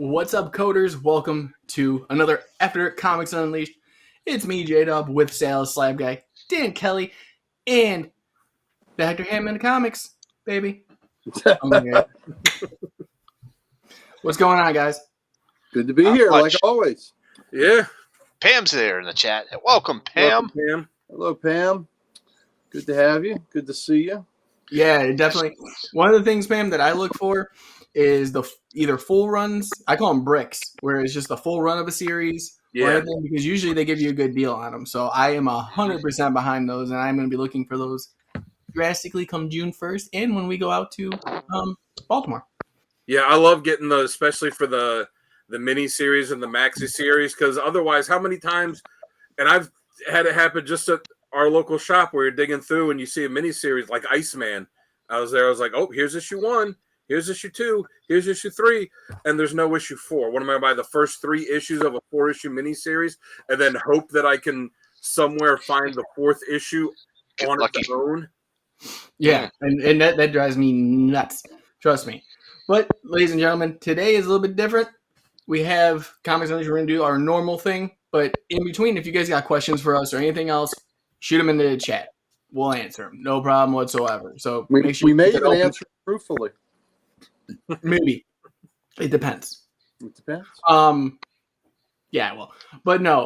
What's up, coders? Welcome to another After Comics Unleashed. It's me, J-Dub, with Slab Guy, Dan Kelly, and Dr. Hammond Comics, baby. What's going on, guys? Good to be here, like always. Yeah. Pam's there in the chat. Welcome, Pam. Welcome, Pam. Hello, Pam. Good to have you. Good to see you. Yeah, definitely. One of the things, Pam, that I look for is the either full runs. I call them bricks, where it's just the full run of a series. Yeah. Or anything, because usually they give you a good deal on them. So I am 100% behind those, and I'm going to be looking for those drastically come June 1st and when we go out to Baltimore. Yeah, I love getting those, especially for the mini series and the maxi series, because otherwise, how many times, and I've had it happen just at our local shop where you're digging through and you see a mini series like Iceman. I was there, I was like, oh, here's issue 1, here's issue 2, here's issue 3, and there's no issue 4. What am I going to buy the first 3 issues of a 4-issue mini series and then hope that I can somewhere find the 4th issue on its own? Yeah, and that drives me nuts. Trust me. But, ladies and gentlemen, today is a little bit different. We have Comics Unleashed. We're going to do our normal thing. But in between, if you guys got questions for us or anything else, shoot them into the chat. We'll answer them. No problem whatsoever. So make sure we may even answer truthfully. Maybe. It depends. It depends. Yeah, well. But no,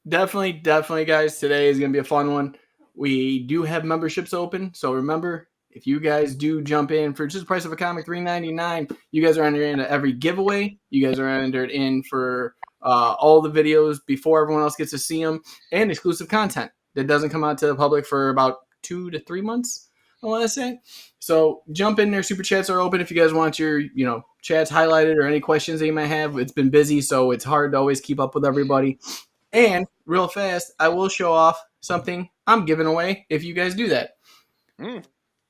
definitely, guys, today is going to be a fun one. We do have memberships open. So remember, if you guys do jump in for just the price of a comic, $3.99, you guys are entered into every giveaway. You guys are entered in for all the videos before everyone else gets to see them, and exclusive content that doesn't come out to the public for about 2 to 3 months, I want to say. So jump in there. Super chats are open if you guys want your chats highlighted or any questions that you might have. It's been busy, so it's hard to always keep up with everybody. And real fast, I will show off something I'm giving away if you guys do that.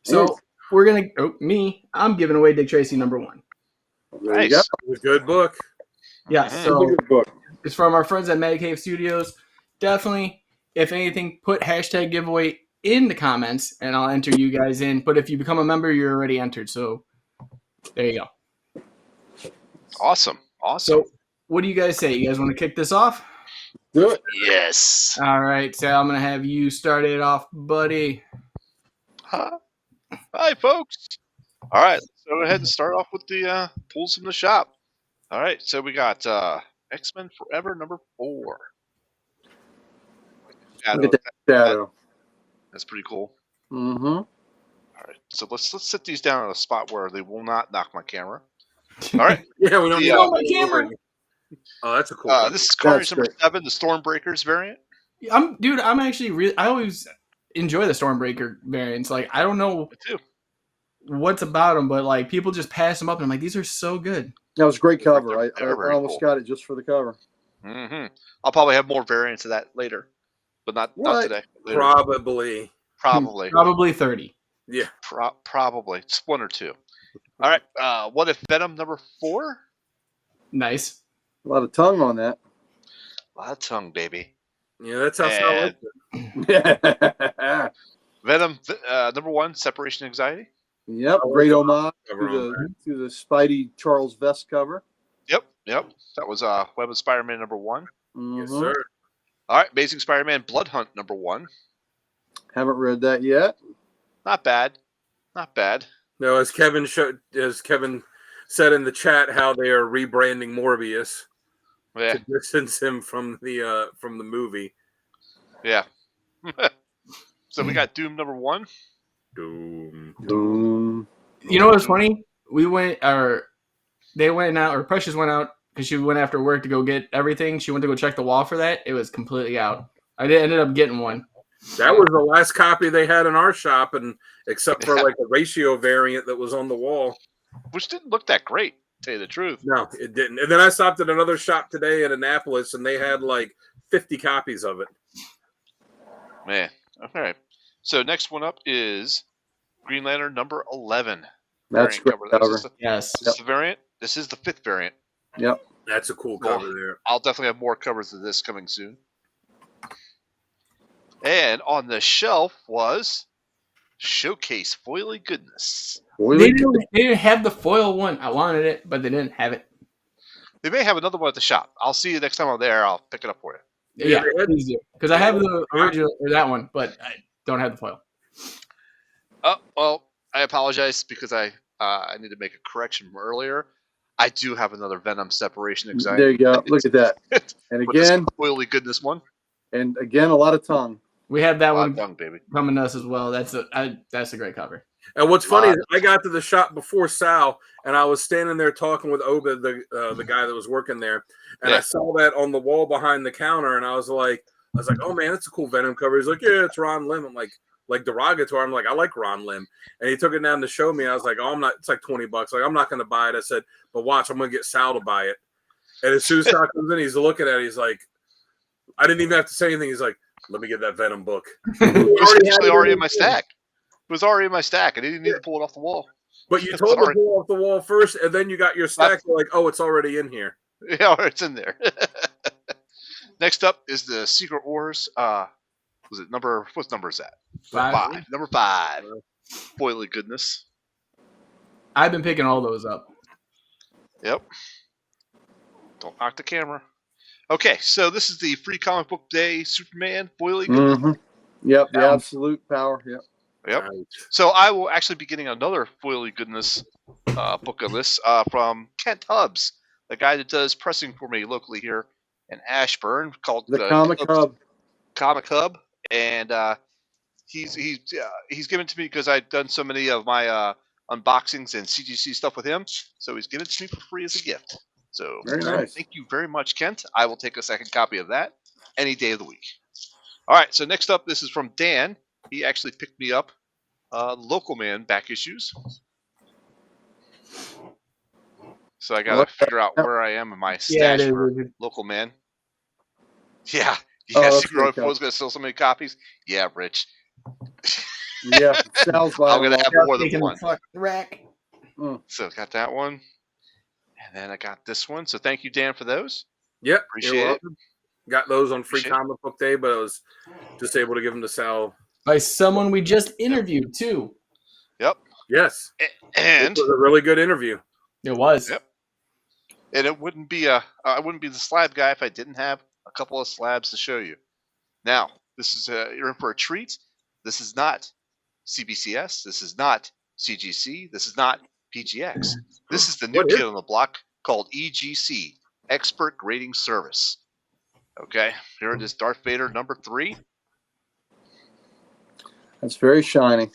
So we're going to, I'm giving away Dick Tracy #1. There you go. It's a good book. Yeah, so It's a good book. It's from our friends at Mad Cave Studios. Definitely, if anything, put hashtag giveaway in the comments and I'll enter you guys in. But if you become a member, you're already entered. So there you go. Awesome. So what do you guys say? You guys want to kick this off? Do it. Yes. All right, Sal, I'm going to have you start it off, buddy. Hi, folks. All right, let's go ahead and start off with the pulls from the shop. All right, so we got X-Men Forever #4. Look at that shadow. That's pretty cool. Mm-hmm. All right, so let's sit these down in a spot where they will not knock my camera. All right. Yeah, we don't need my camera. Oh, that's a cool. This is Carnage #7, the Stormbreakers variant. I'm actually I always enjoy the Stormbreaker variants. Like, I don't know what's about them, but like people just pass them up, and I'm like, these are so good. That was a great cover. I almost cool. got it just for the cover. Mm-hmm. I'll probably have more variants of that later, but not today. Later. Probably 30. Yeah, probably it's 1 or 2. All right. What if Venom #4? Nice. A lot of tongue on that. A lot of tongue, baby. Yeah, that's how Sal likes it. Venom #1, Separation Anxiety. Yep, great homage to the Spidey Charles Vest cover. Yep. That was Web of Spider-Man #1. Mm-hmm. Yes, sir. All right, Amazing Spider-Man Blood Hunt #1. Haven't read that yet. Not bad. No, as Kevin said in the chat, how they are rebranding Morbius to distance him from the movie. Yeah. So we got Doom #1. Doom. You know what's funny? They went out, or Precious went out because she went after work to go get everything. She went to go check the wall for that. It was completely out. I ended up getting one. That was the last copy they had in our shop, and except for like a ratio variant that was on the wall, which didn't look that great, to tell you the truth. No, it didn't. And then I stopped at another shop today in Annapolis, and they had like 50 copies of it. Man, all right. So next one up is Green Lantern #11. That's great cover. Yes. This is the variant. This is the 5th variant. Yep. That's a cool cover there. I'll definitely have more covers of this coming soon. And on the shelf was Showcase Foily Goodness. They didn't have the foil one. I wanted it, but they didn't have it. They may have another one at the shop. I'll see you next time I'm there. I'll pick it up for you. Yeah, please do. Because I have the original or that one, but I don't have the foil. Oh, well, I apologize because I need to make a correction from earlier. I do have another Venom separation anxiety. There you go. Look at that. And With this again, oily goodness one. and again, a lot of tongue. We have that A lot one of tongue, baby. coming to us as well. That's a great cover. And what's funny is I got to the shop before Sal, and I was standing there talking with Oba, the guy that was working there, and I saw that on the wall behind the counter, and I was like, oh man, that's a cool Venom cover. He's like, yeah, it's Ron Lim. I'm like derogatory. I'm like, I like Ron Lim, and he took it down to show me. I was like, oh, I'm not. It's like $20. Like, I'm not going to buy it. I said, but watch, I'm going to get Sal to buy it. And as soon as Sal comes in, he's looking at it. He's like, I didn't even have to say anything. He's like, let me get that Venom book. It was actually already in my stack. It was already in my stack. I didn't need to pull it off the wall. But you told me to pull off the wall first, and then you got your stack. You're like, oh, it's already in here. Yeah, it's in there. Next up is the Secret Wars. Was it number? What number is that? 5. Number 5. Boily goodness. I've been picking all those up. Yep. Don't knock the camera. Okay, so this is the Free Comic Book Day Superman Boily goodness. Mm-hmm. Yep, the absolute power. Yep. Yep. Right. So I will actually be getting another Boily goodness book of this from Kent Hubbs, the guy that does pressing for me locally here in Ashburn, called the Comic Hub. Comic Hub, and he's given it to me because I've done so many of my unboxings and CGC stuff with him. So he's given it to me for free as a gift. So very nice. Thank you very much, Kent. I will take a second copy of that any day of the week. All right. So next up, this is from Dan. He actually picked me up Local Man back issues. So I got to figure out where I am in my stash for Local Man. Yeah. Secret was going to sell so many copies. Yeah, Rich. Yeah, sounds like I'm going to have more than one. Rack. So got that one. And then I got this one. So thank you, Dan, for those. Yep. Appreciate it. Got those on Free Comic Book Day, but I was just able to give them to Sal. By someone we just interviewed, too. Yep. Yes. And it was a really good interview. It was. Yep. And it wouldn't be I wouldn't be the slab guy if I didn't have a couple of slabs to show you. Now, this is you're in for a treat. This is not CBCS. This is not CGC. This is not PGX. This is the new kid on the block called EGC, Expert Grading Service. Okay, here it is, Darth Vader number 3. That's very shiny.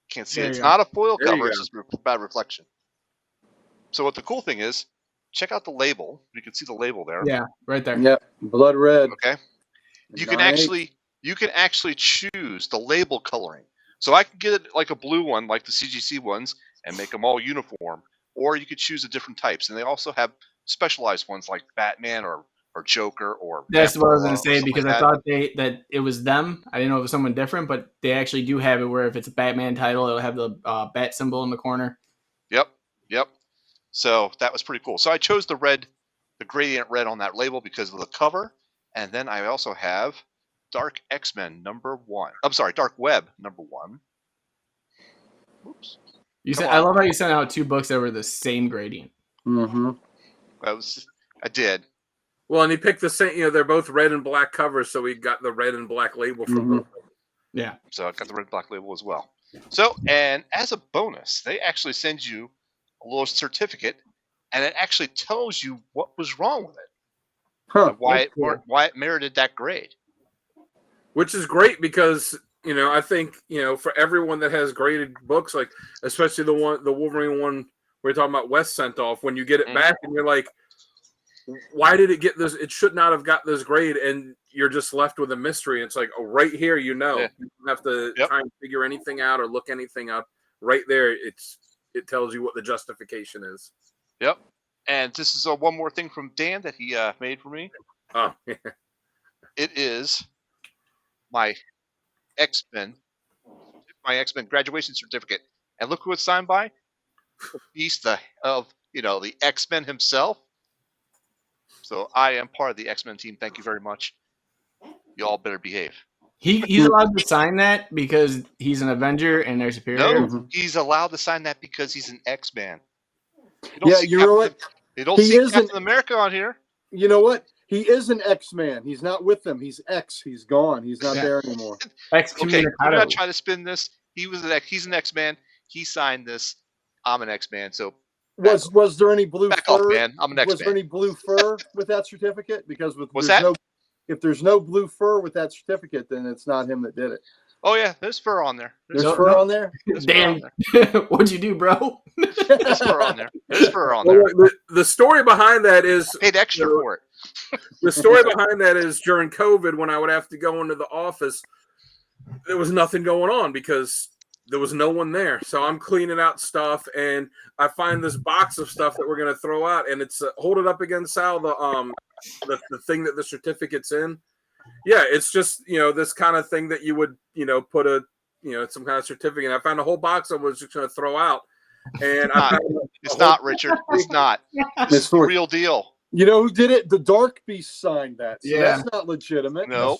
Can't see it. It's not a foil cover. It's just bad reflection. So what the cool thing is, check out the label. You can see the label there. Yeah, right there. Yep, blood red. Okay. You can actually choose the label coloring. So I can get it like a blue one, like the CGC ones, and make them all uniform. Or you could choose the different types, and they also have specialized ones like Batman or Joker or. That's what I was going to say because I thought that it was them. I didn't know it was someone different, but they actually do have it where if it's a Batman title, it'll have the bat symbol in the corner. Yep. So that was pretty cool. So I chose the red, the gradient red on that label because of the cover, and then I also have Dark X-Men number 1. I'm sorry, Dark Web number 1. Oops. I love how you sent out 2 books that were the same gradient. Mm-hmm. I did. Well, and he picked the same. They're both red and black covers, so we got the red and black label from both. Yeah. So I got the red and black label as well. So, and as a bonus, they actually send you a little certificate, and it actually tells you what was wrong with it, why it merited that grade. Which is great because I think for everyone that has graded books, like especially the Wolverine one we're talking about, Wes sent off. When you get it back, and you're like, why did it get this? It should not have got this grade, and you're just left with a mystery. It's like, oh, right here, you don't have to try and figure anything out or look anything up. Right there, it tells you what the justification is. Yep. And this is one more thing from Dan that he made for me. Oh, yeah. It is my X-Men graduation certificate. And look who it's signed by. The beast of the X-Men himself. So I am part of the X-Men team. Thank you very much. You all better behave. He's allowed to sign that because he's an Avenger and they're superior? No, he's allowed to sign that because he's an X-Man. Yeah, you know what? You don't see Captain America on here. You know what? He is an X-Man. He's not with them. He's X. He's gone. He's not there anymore. Okay, I'm not trying to spin this. He's an X-Man. He signed this. I'm an X-Man. So was there any blue back fur? off, man. I'm an X-Man. Was there any blue fur with that certificate? Because if there's no blue fur with that certificate, then it's not him that did it. Oh yeah, there's fur on there. There's fur on there. Dan, what'd you do, bro? There's fur on there. There's fur on there. The story behind that is paid extra for it. The story behind that is during COVID, when I would have to go into the office, there was nothing going on because there was no one there. So I'm cleaning out stuff, and I find this box of stuff that we're going to throw out, and it's hold it up again, Sal. The thing that the certificate's in. Yeah, it's just this kind of thing that you would put some kind of certificate. I found a whole box I was just going to throw out, and it's not Richard. It's not. It's the real deal. You know who did it? The Dark Beast signed that. So yeah, that's not legitimate. No,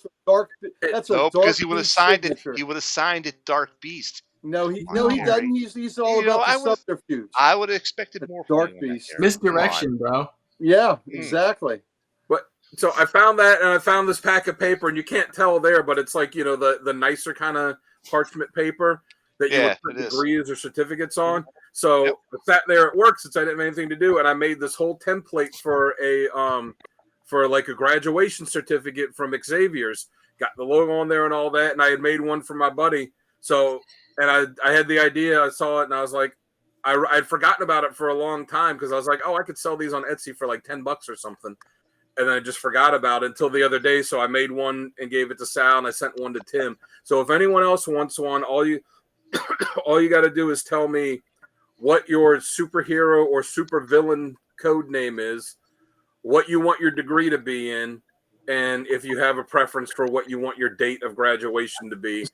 that's a dark because he would have signed signature. it. He would have signed it, Dark Beast. No, he doesn't. He's all about the subterfuge. I would have expected more. Dark Beast, misdirection, bro. Yeah, exactly. So I found that, and I found this pack of paper, and you can't tell there, but it's like the nicer kind of parchment paper that you would put degrees or certificates on. So I sat there at work since I didn't have anything to do, and I made this whole template for a graduation certificate from Xavier's. Got the logo on there and all that, and I had made one for my buddy. So, and I had the idea. I saw it, and I was like, I'd forgotten about it for a long time because I was like, oh, I could sell these on Etsy for like $10 or something. And then I just forgot about it until the other day. So I made one and gave it to Sal, and I sent one to Tim. So if anyone else wants one, all you got to do is tell me what your superhero or supervillain code name is, what you want your degree to be in, and if you have a preference for what you want your date of graduation to be.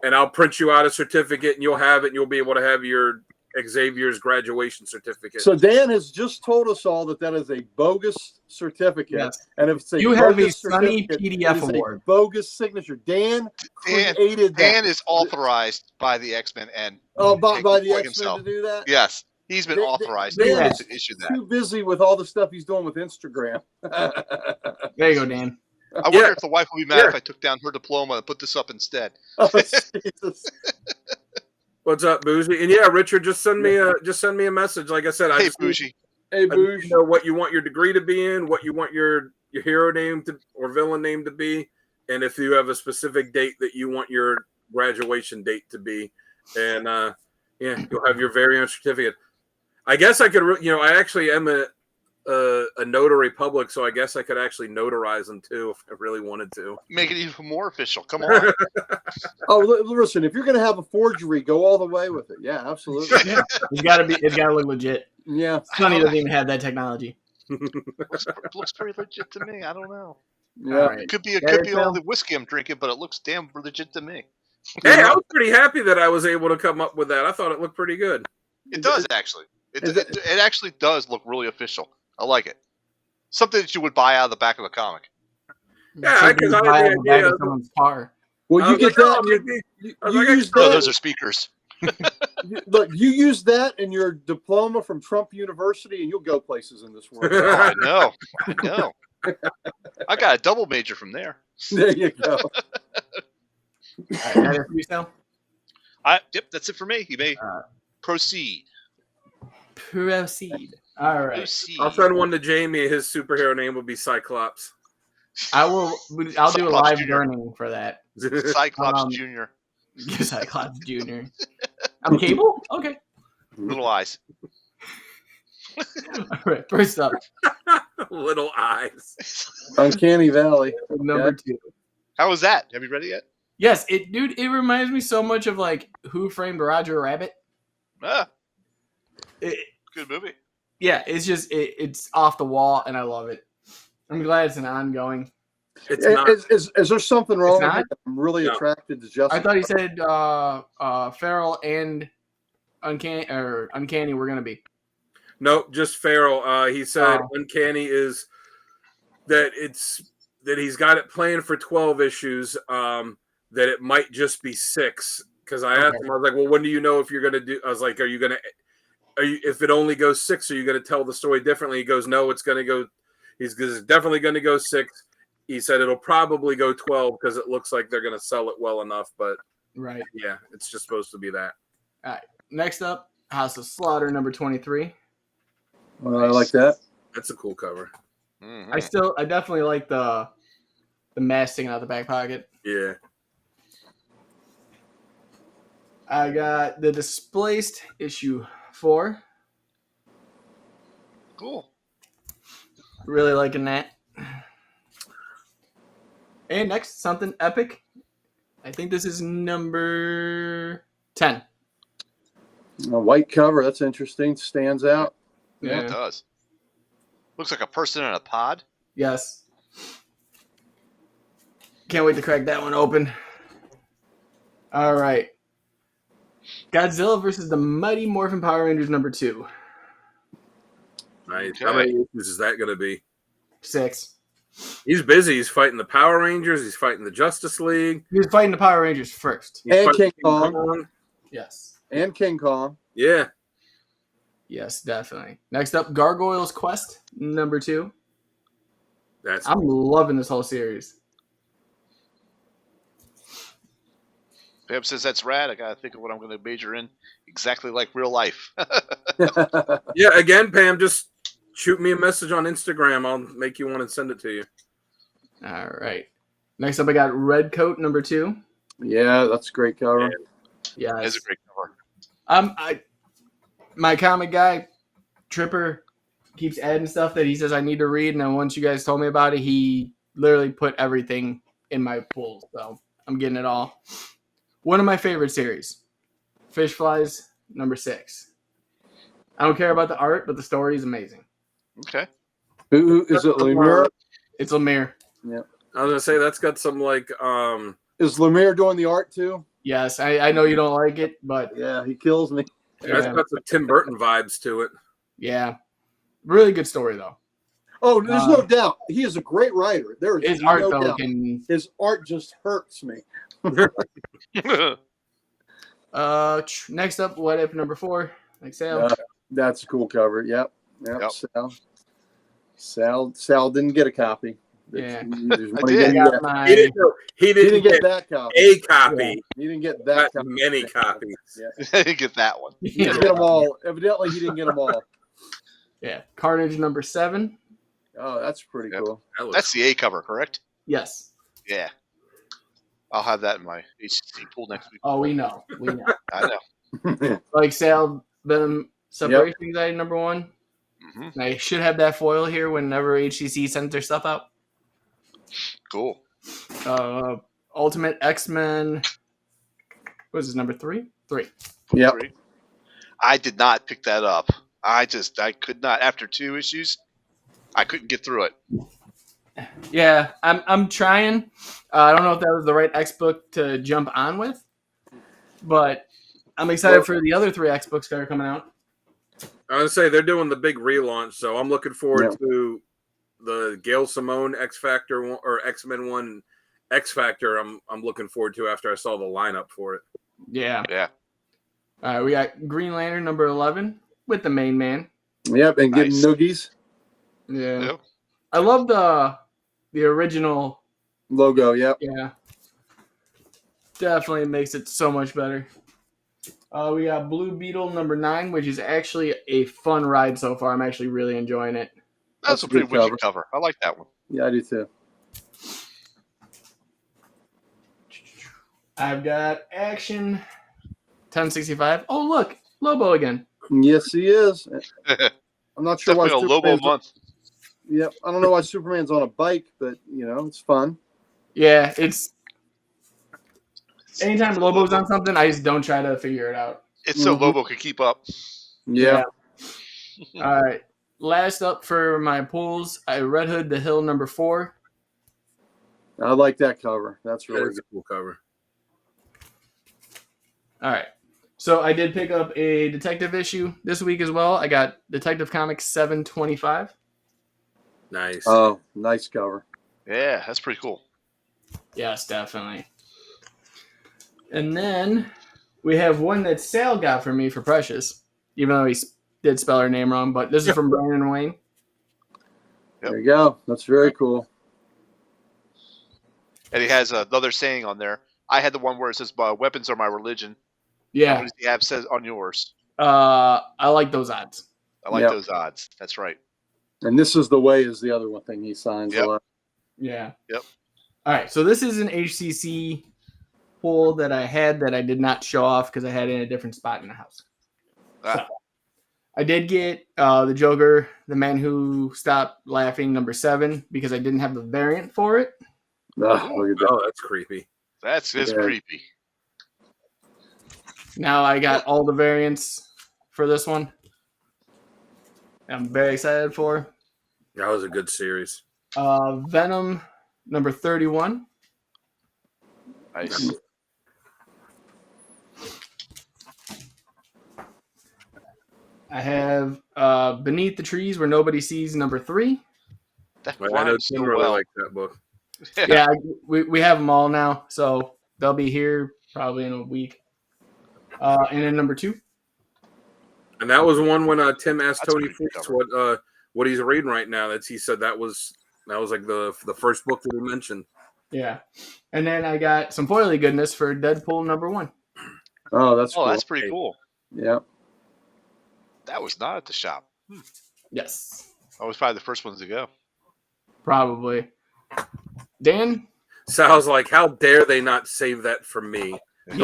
And I'll print you out a certificate, and you'll have it, and you'll be able to have your Xavier's graduation certificate. So Dan has just told us all that is a bogus certificate, and if it's you have a sunny PDF award, bogus signature. Dan created that. Dan is authorized by the X-Men and by the X-Men to do that. Yes, he's been authorized Dan to issue that. Too busy with all the stuff he's doing with Instagram. There you go, Dan. I wonder if the wife would be mad if I took down her diploma and put this up instead. Oh, Jesus. What's up, Bougie? And yeah, Richard, just send me a message. Like I said, hey, Bougie. Hey, Bougie. Know what you want your degree to be in, what you want your hero name to or villain name to be, and if you have a specific date that you want your graduation date to be, and you'll have your very own certificate. I guess I could, I actually am a notary public, so I guess I could actually notarize them too if I really wanted to. Make it even more official. Come on. Listen, if you're going to have a forgery, go all the way with it. Yeah, absolutely. Yeah. It's got to look legit. Yeah. Sonny doesn't even have that technology. Looks pretty legit to me. I don't know. Yeah. Right. It could be all the whiskey I'm drinking, but it looks damn legit to me. Hey, I was pretty happy that I was able to come up with that. I thought it looked pretty good. It does, actually. It actually does look really official. I like it. Something that you would buy out of the back of a comic. Yeah, because I had the idea of someone's car. Well, you get that. You use that. Those are speakers. Look, you use that in your diploma from Trump University, and you'll go places in this world. I know. I got a double major from there. There you go. That is for you, Sal? Yep, that's it for me. You may proceed. Proceed. All right. I'll send one to Jamie. His superhero name will be Cyclops. I'll do a live burning for that. Cyclops Jr. Cyclops Jr. I'm Cable? Okay. Little eyes. All right. First up. Little eyes. Uncanny Valley. Number 2. How was that? Have you read it yet? Yes, it reminds me so much of like Who Framed Roger Rabbit. Good movie. Yeah, it's just it's off the wall, and I love it. I'm glad it's an ongoing. It's not. Is there something wrong with it? I'm really attracted to Justin. I thought he said Feral and Uncanny were gonna be. Nope, just Feral. He said Uncanny is that he's got it planned for 12 issues. That it might just be 6. Because I asked him, I was like, well, when do you know if you're gonna do? I was like, are you gonna if it only goes 6, are you going to tell the story differently? He goes, no, it's going to go. He's definitely going to go 6. He said it'll probably go 12 because it looks like they're going to sell it well enough. But Right. yeah, it's just supposed to be that. All right. Next up, House of Slaughter number 23. I like that. That's a cool cover. Mhm. I definitely like the mask sticking out the back pocket. Yeah. I got the Displaced issue 4. Cool. Really liking that. And next, something epic. I think this is number 10. A white cover. That's interesting. Stands out. Yeah, it does. Looks like a person in a pod. Yes. Can't wait to crack that one open. All right. Godzilla versus the Mighty Morphin Power Rangers number 2. Nice. Okay. How many issues is that going to be? 6. He's busy. He's fighting the Power Rangers. He's fighting the Justice League. He was fighting the Power Rangers first. He's And fighting King Kong. Yes. And King Kong. Yeah. Yes, definitely. Next up, Gargoyle's Quest number 2. That's I'm loving this whole series. Pam says that's rad. I gotta think of what I'm gonna major in. Exactly like real life. yeah. Again, Pam, just shoot me a message on Instagram. I'll make you one and send it to you. All right. Next up, I got Red Coat number 2. Yeah, that's a great cover. Yes. That's a great cover. My comic guy, Tripper, keeps adding stuff that he says I need to read, and then once you guys told me about it, he literally put everything in my pool, so I'm getting it all. One of my favorite series, Fish Flies number 6. I don't care about the art, but the story is amazing. Okay. Who is it? Lemire? It's Lemire. Yeah. I was gonna say that's got some like Is Lemire doing the art too? Yes, I know you don't like it, but Yeah, he kills me. that's got some Tim Burton vibes to it. yeah, really good story though. Oh, there's no doubt. He is a great writer. There is His art no though doubt. can. His art just hurts me. Next up, What If number 4. Like Sal. That's a cool cover. Yep. Sal didn't get a copy. Yeah. There's one I he did. didn't get. My, He didn't get get that copy. a copy. He didn't get that Got copy. many copies. Yeah. Get that one. He didn't get them all. Evidently, he didn't get them all. yeah. Carnage number 7. Oh, that's pretty Yep. cool. That's the A cover, correct? Yes. Yeah. I'll have that in my HCC pool next week. Oh, we know. We know. I know. Like Sal, Venom Separation Anxiety number 1. Mm-hmm. I should have that foil here whenever HCC sends their stuff out. Cool. Ultimate X-Men. What is this, number 3? 3. Yep. I did not pick that up. I could not. After 2 issues, I couldn't get through it. Yeah, I'm trying. I don't know if that was the right X book to jump on with, but I'm excited for the other 3 X books that are coming out. I was gonna say they're doing the big relaunch, so I'm looking forward to the Gail Simone X Factor one, or X-Men 1 X Factor. I'm looking forward to after I saw the lineup for it. Yeah. Yeah. All right, we got Green Lantern number 11 with the main man. Yep, and getting Nice. noogies. Yeah. Yep. I love the original. Logo, yep. Yeah. Definitely makes it so much better. We got Blue Beetle number 9, which is actually a fun ride so far. I'm actually really enjoying it. That's a pretty wicked cover. I like that one. Yeah, I do too. I've got Action 1065. Oh, look, Lobo again. Yes, he is. I'm not sure why Definitely a Lobo month. Yep, I don't know why Superman's on a bike, but it's fun. Yeah, it's anytime Lobo's on something, I just don't try to figure it out. It's so Lobo can keep up. Yeah. All right. Last up for my pools, I Red Hood the Hill number 4. I like that cover. That's That really is good. a cool cover. All right. So I did pick up a detective issue this week as well. I got Detective Comics 725. Nice. Oh, nice cover. Yeah, that's pretty cool. Yes, definitely. And then we have one that Sal got for me for Precious, even though he did spell her name wrong, but this is from Brandon Wayne. There you go. That's very cool. And he has another saying on there. I had the one where it says, "Weapons are my religion." Yeah. What does he have says on yours? I like those odds. I like those odds. That's right. And this is the way is the other one thing he signs a lot. Yeah. Yep. All right. So this is an HCC pull that I had that I did not show off because I had it in a different spot in the house. So, I did get the Joker, the Man Who Stopped Laughing, number 7, because I didn't have the variant for it. Oh, that's creepy. That's creepy. Now I got all the variants for this one. I'm very excited for. That was a good series. Venom, number 31. Nice. I have Beneath the Trees Where Nobody Sees, number 3. I know Tim really liked that book. Yeah, we have them all now, so they'll be here probably in a week. And then number 2. And that was one when Tim asked Tony Fuchs what he's reading right now. He said that was like the first book that he mentioned. Yeah, and then I got some foily goodness for Deadpool number 1. Oh, that's cool. That's pretty cool. Yeah. That was not at the shop. Yes. I was probably the first ones to go. Probably. Dan? Sal's like, how dare they not save that for me? All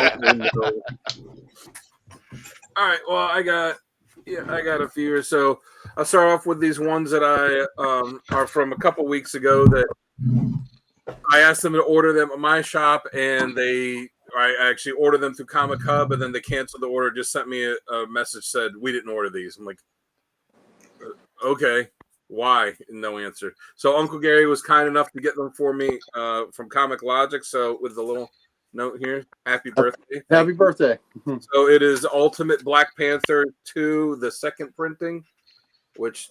right. Well, I got a few or so. I'll start off with these ones that I are from a couple weeks ago that I asked them to order them at my shop, and I actually ordered them through Comic Hub, and then they canceled the order. Just sent me a message said we didn't order these. I'm like, okay, why? No answer. So Uncle Gary was kind enough to get them for me from Comic Logic. So with the little note here, happy birthday! Happy birthday! So it is Ultimate Black Panther 2, the second printing, which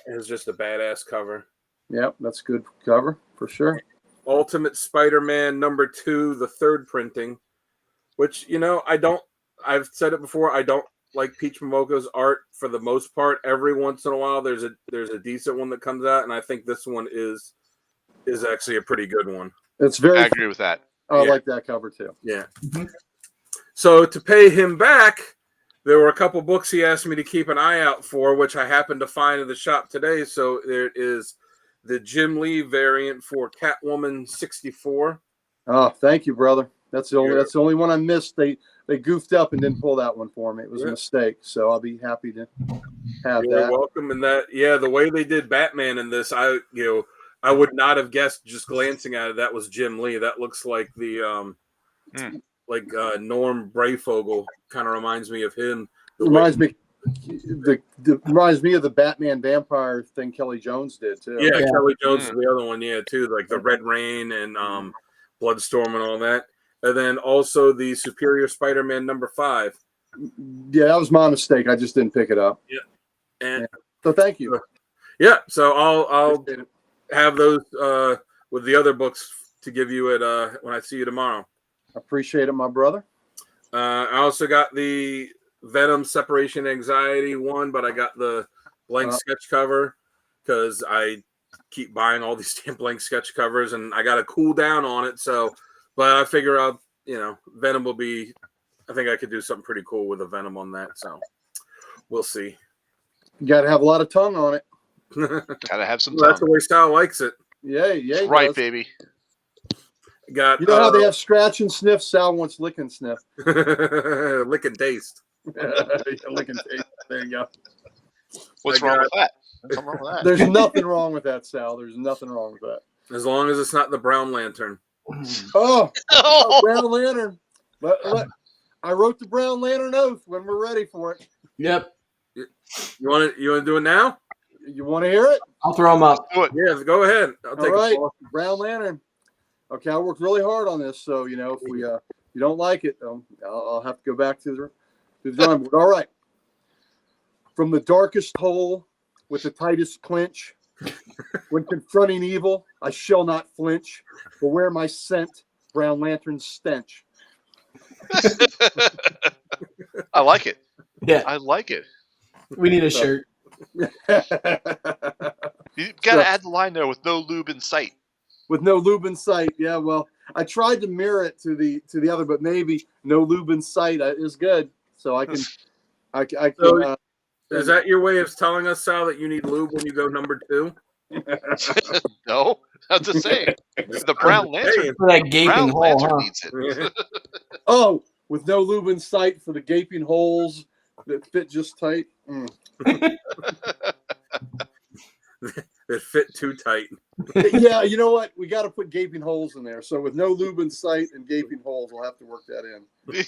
is just a badass cover. Yep, that's a good cover for sure. Ultimate Spider-Man number 2, the third printing, which, I've said it before, I don't like Peach Momoko's art for the most part. Every once in a while there's a decent one that comes out, and I think this one is actually a pretty good one. I agree with that. I like that cover too. Yeah. Mm-hmm. So to pay him back, there were a couple books he asked me to keep an eye out for, which I happened to find in the shop today. So there is the Jim Lee variant for Catwoman 64. Oh, thank you, brother. That's the only one I missed. They goofed up and didn't pull that one for me. It was a mistake. So I'll be happy to have that. You're welcome. And the way they did Batman in this, I would not have guessed just glancing at it that was Jim Lee. That looks like the Norm Brayfogle. Kind of reminds me of him. Reminds me of the Batman vampire thing Kelly Jones did too. Yeah, Kelly Jones is the other one, too, like the Red Rain and Bloodstorm and all that. And then also the Superior Spider-Man number 5. Yeah, that was my mistake. I just didn't pick it up. Yeah. And so thank you. Yeah, so I'll have those with the other books to give you when I see you tomorrow. Appreciate it, my brother. I also got the Venom Separation Anxiety one, but I got the blank sketch cover because I keep buying all these damn blank sketch covers, and I got to cool down on it. So, but I figure out, Venom will be. I think I could do something pretty cool with a Venom on that. So, we'll see. You got to have a lot of tongue on it. Gotta have some tongue. That's the way Sal likes it. Yeah, that's right, baby. Got how they have scratch and sniff. Sal wants lick and sniff. Lick and taste. Lick and taste. There you go. What's wrong with that? What's wrong with that? There's nothing wrong with that, Sal. There's nothing wrong with that. As long as it's not the Brown Lantern. Oh, Brown Lantern. But I wrote the Brown Lantern oath when we're ready for it. Yep. You want to do it now? You want to hear it? I'll throw them up. Yeah, go ahead. I'll take it. Brown Lantern. Okay, I worked really hard on this, so if you don't like it, I'll have to go back to the drawing board. All right. From the darkest hole with the tightest clinch, when confronting evil, I shall not flinch, but wear my scent, Brown Lantern's stench. I like it. Yeah, I like it. We need a shirt. You gotta add the line there with no lube in sight. With no lube in sight. Yeah, well, I tried to mirror it to the other, but maybe no lube in sight is good. So I can. So, is that your way of telling us, Sal, that you need lube when you go number 2? No, I'm just saying. The Brown Lantern. For that gaping Brown hole, Lantern huh? needs it. Oh, with no lube in sight for the gaping holes that fit just tight. It fit too tight. Yeah, you know what? We got to put gaping holes in there. So with no lube in sight and gaping holes, we'll have to work that in.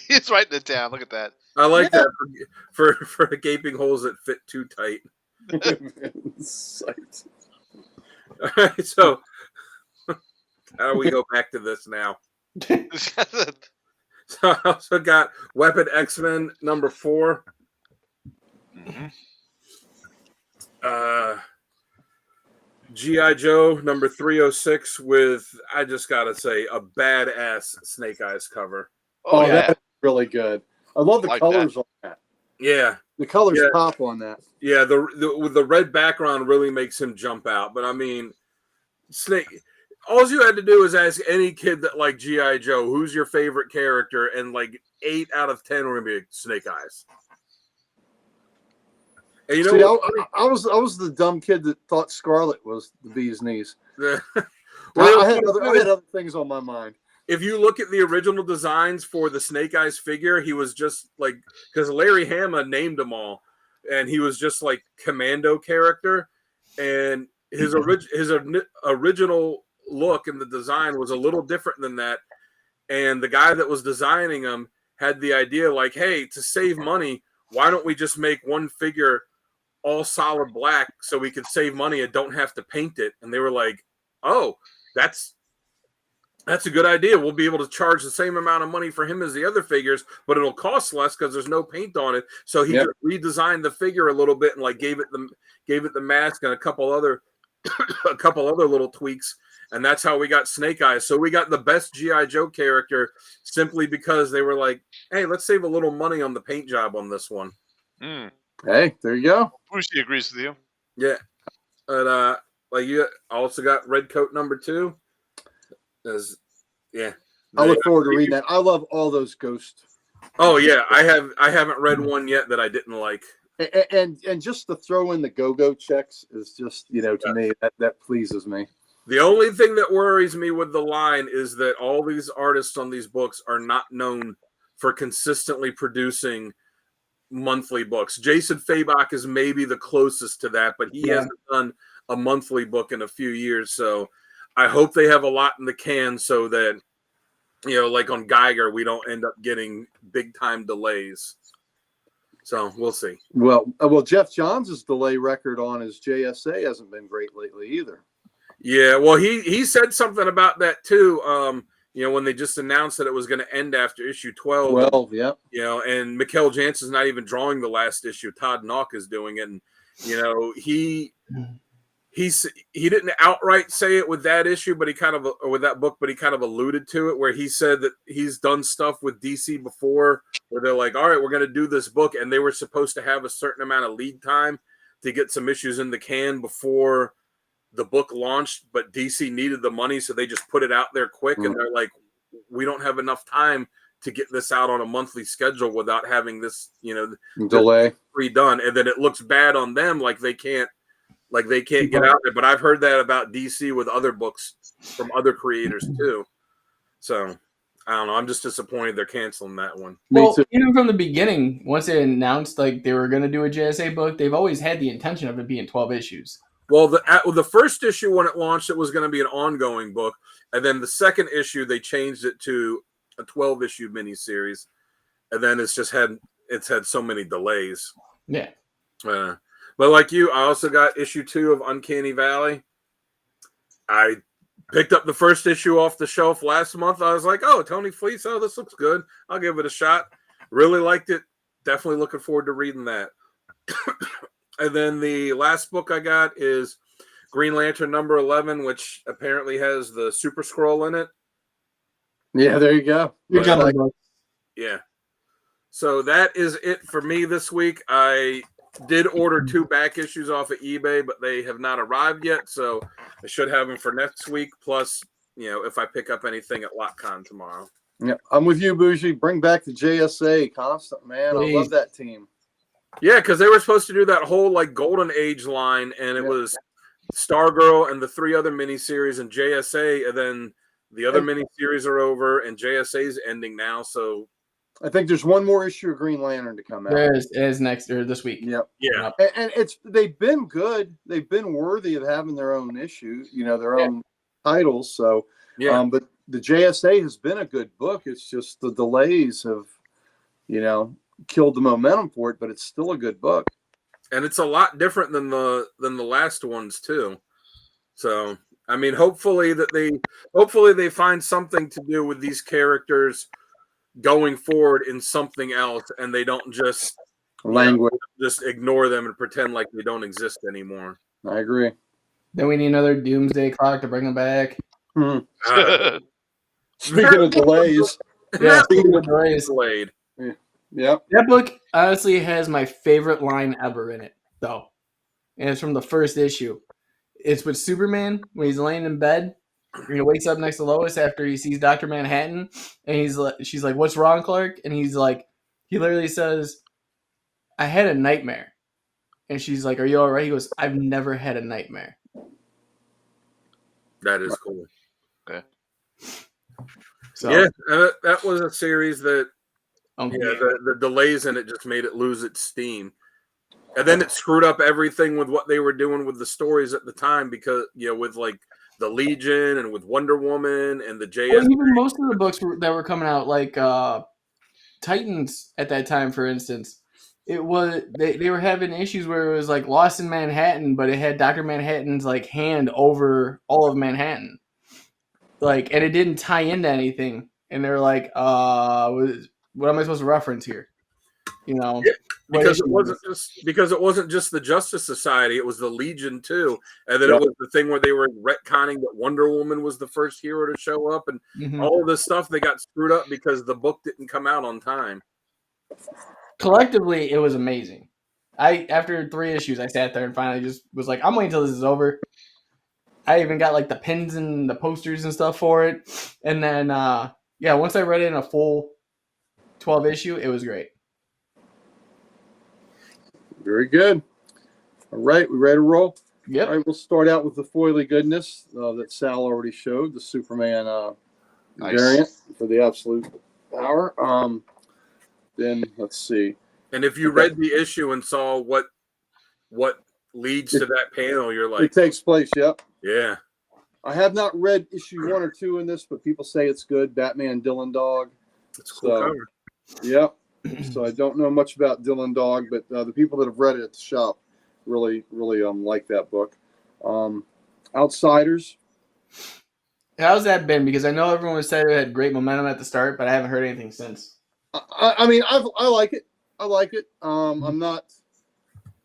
He's writing it down. Look at that. I like that for the gaping holes that fit too tight. Sight. All right, so how do we go back to this now? So I also got Weapon X-Men number 4. Mm-hmm. G.I. Joe number 306 with, I just gotta say, a badass Snake Eyes cover. Oh, yeah, that's really good. I love the colors on that. Yeah, the colors pop on that. Yeah, with the red background really makes him jump out. But I mean, Snake. All you had to do is ask any kid that liked G.I. Joe, who's your favorite character, and like 8 out of 10 were gonna be Snake Eyes. And you know, I was the dumb kid that thought Scarlet was the bee's knees. Well, I had other things on my mind. If you look at the original designs for the Snake Eyes figure, he was just like, because Larry Hama named them all, and he was just like commando character, and his original look and the design was a little different than that. And the guy that was designing them had the idea like, hey, to save money, why don't we just make one figure all solid black so we could save money and don't have to paint it? And they were like, oh, that's a good idea. We'll be able to charge the same amount of money for him as the other figures, but it'll cost less because there's no paint on it. So he redesigned the figure a little bit and like gave it the mask and a couple other little tweaks, and that's how we got Snake Eyes. So we got the best G.I. Joe character simply because they were like, hey, let's save a little money on the paint job on this one. Hey, there you go. Brucey agrees with you. Yeah. And like you also got Red Coat number 2. I look forward to reading that. I love all those Ghost. Oh yeah, I haven't read one yet that I didn't like. And just to throw in the go-go checks is just, to me, that pleases me. The only thing that worries me with the line is that all these artists on these books are not known for consistently producing monthly books. Jason Fabok is maybe the closest to that, but he hasn't done a monthly book in a few years. So I hope they have a lot in the can so that, like on Geiger, we don't end up getting big time delays. So we'll see. Well, Jeff Johns' delay record on his JSA hasn't been great lately either. Yeah, well, he said something about that too. When they just announced that it was going to end after issue 12. 12, yeah. And Mikkel Jansen's not even drawing the last issue. Todd Nauck is doing it, and he didn't outright say it with that issue, but with that book, but he kind of alluded to it, where he said that he's done stuff with DC before, where they're like, all right, we're going to do this book, and they were supposed to have a certain amount of lead time to get some issues in the can before the book launched, but DC needed the money, so they just put it out there quick, and they're like, we don't have enough time to get this out on a monthly schedule without having this, delay redone, and then it looks bad on them, like they can't get out there. But I've heard that about DC with other books from other creators too. So I don't know. I'm just disappointed they're canceling that one. Well, even from the beginning, once they announced like they were going to do a JSA book, they've always had the intention of it being 12 issues. Well, the first issue when it launched, it was going to be an ongoing book, and then the second issue they changed it to a 12-issue miniseries, and then it's had so many delays. Yeah. But like you, I also got issue 2 of Uncanny Valley. I picked up the first issue off the shelf last month. I was like, oh, Tony Fleece, oh, this looks good. I'll give it a shot. Really liked it. Definitely looking forward to reading that. And then the last book I got is Green Lantern number 11, which apparently has the Super Scroll in it. Yeah, there you go. Yeah. So that is it for me this week. I did order 2 back issues off of eBay, but they have not arrived yet. So I should have them for next week. Plus, if I pick up anything at LotCon tomorrow. Yeah, I'm with you, Bougie. Bring back the JSA constant, man. Please. I love that team. Yeah, because they were supposed to do that whole like Golden Age line, and it was Stargirl and the 3 other miniseries and JSA, and then the other miniseries are over, and JSA's ending now. So I think there's one more issue of Green Lantern to come out. There is next or this week. Yep. yeah, And they've been good. They've been worthy of having their own issue, their own titles. So, but the JSA has been a good book. It's just the delays have, killed the momentum for it, but it's still a good book. and it's a lot different than the last ones too. So I mean, hopefully they find something to do with these characters going forward in something else, and they don't just just ignore them and pretend like they don't exist anymore. I agree. Then we need another Doomsday Clock to bring them back. Speaking of delays, speaking of delays. Delayed. Yep. That book honestly has my favorite line ever in it, though. And it's from the first issue. It's with Superman when he's laying in bed. And he wakes up next to Lois after he sees Dr. Manhattan. And she's like, "What's wrong, Clark?" And he's like, he literally says, "I had a nightmare." And she's like, "Are you all right?" He goes, "I've never had a nightmare." That is cool. Okay. So, that was a series that okay. the delays in it just made it lose its steam. And then it screwed up everything with what they were doing with the stories at the time because, with like the Legion and with Wonder Woman and the JS. Well, even most of the books that were coming out, like Titans at that time, for instance, it was they were having issues where it was like Lost in Manhattan, but it had Dr. Manhattan's like hand over all of Manhattan. Like, and it didn't tie into anything. And they're like, what am I supposed to reference here? Because it wasn't just the Justice Society, it was the Legion too. And then it was the thing where they were retconning that Wonder Woman was the first hero to show up, and all of this stuff they got screwed up because the book didn't come out on time. Collectively, it was amazing. After 3 issues, I sat there and finally just was like, I'm waiting until this is over. I even got like the pins and the posters and stuff for it. And then, once I read it in a full 12 issue, it was great. Very good. All right, we ready to roll? Yep. All right, we'll start out with the foily goodness that Sal already showed, the Superman variant for the absolute power. Then let's see. And if you read the issue and saw what leads to that panel, you're like, it takes place. Yep. Yeah. I have not read issue 1 or 2 in this, but people say it's good. Batman Dylan Dog. It's a cool cover. Yep. So I don't know much about Dylan Dog, but the people that have read it at the shop really like that book. Outsiders. How's that been? Because I know everyone said it had great momentum at the start, but I haven't heard anything since. I mean, I like it. I like it. I'm not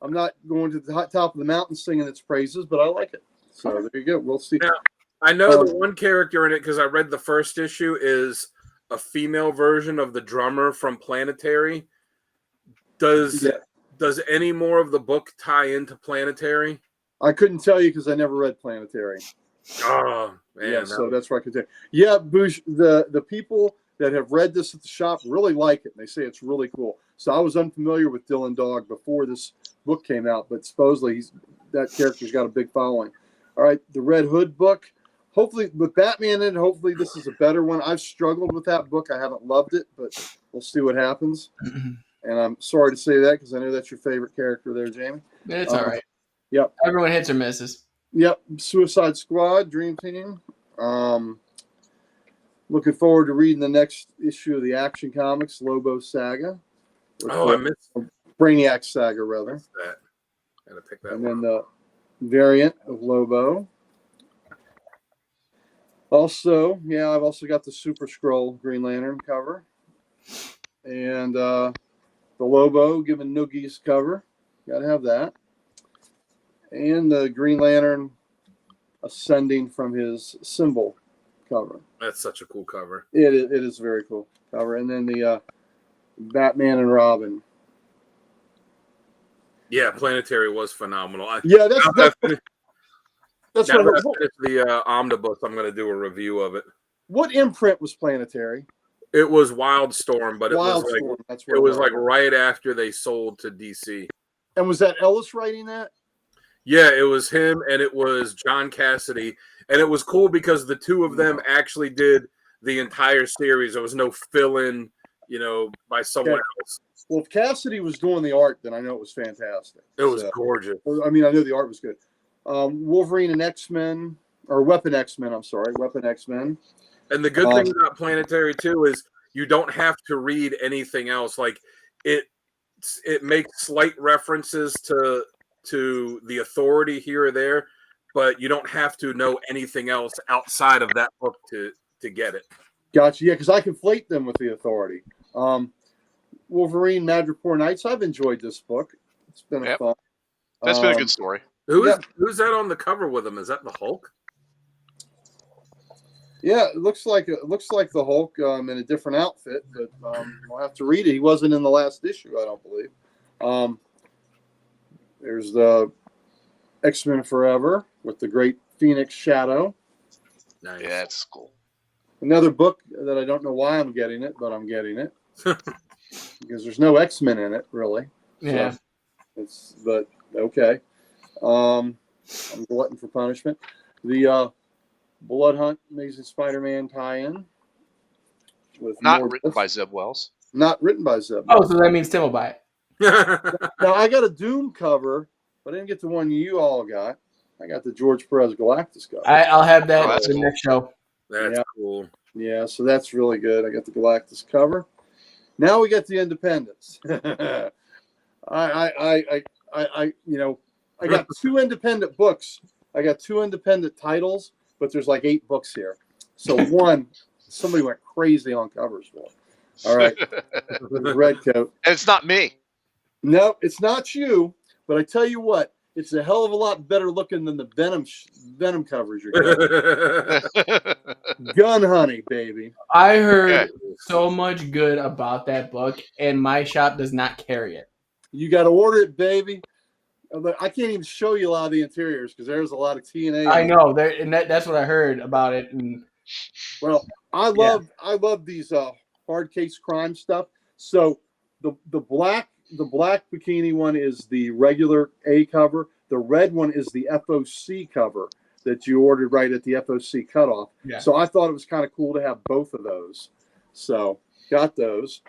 going to the top of the mountain singing its praises, but I like it. So there you go. We'll see. Now, I know the one character in it because I read the first issue is a female version of the drummer from Planetary. Does any more of the book tie into Planetary? I couldn't tell you because I never read Planetary. Oh man! Yeah, so that's why I could tell you. Yeah, Bush, the people that have read this at the shop really like it. And they say it's really cool. So I was unfamiliar with Dylan Dog before this book came out, but supposedly that character's got a big following. All right, the Red Hood book. Hopefully, with Batman in it, hopefully this is a better one. I've struggled with that book. I haven't loved it, but we'll see what happens. And I'm sorry to say that because I know that's your favorite character there, Jamie. It's all right. Yep. Everyone hits or misses. Yep. Suicide Squad, Dream Team. Looking forward to reading the next issue of the Action Comics Lobo Saga. I missed Brainiac Saga, rather. that. Gotta pick that And one. then the variant of Lobo. Also, I've also got the Super Skrull Green Lantern cover. And the Lobo giving Noogie's cover. Got to have that. And the Green Lantern ascending from his symbol cover. That's such a cool cover. It is a very cool cover. And then the Batman and Robin. Yeah, Planetary was phenomenal. Yeah, that's now that what I I heard. finished the omnibus, I'm going to do a review of it. What imprint was Planetary? It was Wildstorm, but Wildstorm. That's what it was was. like right after they sold to DC. And was that Ellis writing that? Yeah, it was him and it was John Cassidy, and it was cool because the two of them actually did the entire series. There was no fill-in, by someone else. Well, if Cassidy was doing the art, then I know it was fantastic. It was gorgeous. I mean, I know the art was good. Wolverine and X-Men, or Weapon X-Men, I'm sorry, Weapon X-Men. And the good thing about Planetary too is you don't have to read anything else. Like it makes slight references to the Authority here or there, but you don't have to know anything else outside of that book to get it. Gotcha. Yeah, because I conflate them with the Authority. Wolverine, Madripoor Knights. I've enjoyed this book. It's been a fun. That's been a good story. Who's that on the cover with him? Is that the Hulk? Yeah, it looks like the Hulk in a different outfit, but we'll have to read it. He wasn't in the last issue, I don't believe. There's the X-Men Forever with the Great Phoenix Shadow. Nice. Yeah, it's cool. Another book that I don't know why I'm getting it, but I'm getting it because there's no X-Men in it, really. Yeah. So but okay. I'm glutton for punishment. The Blood Hunt Amazing Spider-Man tie-in with Not written by Zeb Wells. Not written by Zeb. Oh, so that means Tim will buy it. Now I got a Doom cover, but I didn't get the one you all got. I got the George Perez Galactus cover. I'll have that that's for the cool. next show. That's cool. Yeah, so that's really good. I got the Galactus cover. Now we got the Independents. I got 2 independent books. I got 2 independent titles, but there's like 8 books here. So somebody went crazy on covers for it. All right. Red Coat. And it's not me. No, it's not you. But I tell you what, it's a hell of a lot better looking than the Venom covers you're getting. Gun Honey, baby. I heard so much good about that book, and my shop does not carry it. You got to order it, baby. I can't even show you a lot of the interiors because there's a lot of TNA. I know, that's what I heard about it. And well, I love these hard case crime stuff. So the black bikini one is the regular A cover. The red one is the FOC cover that you ordered right at the FOC cutoff. Yeah. So I thought it was kind of cool to have both of those. So got those.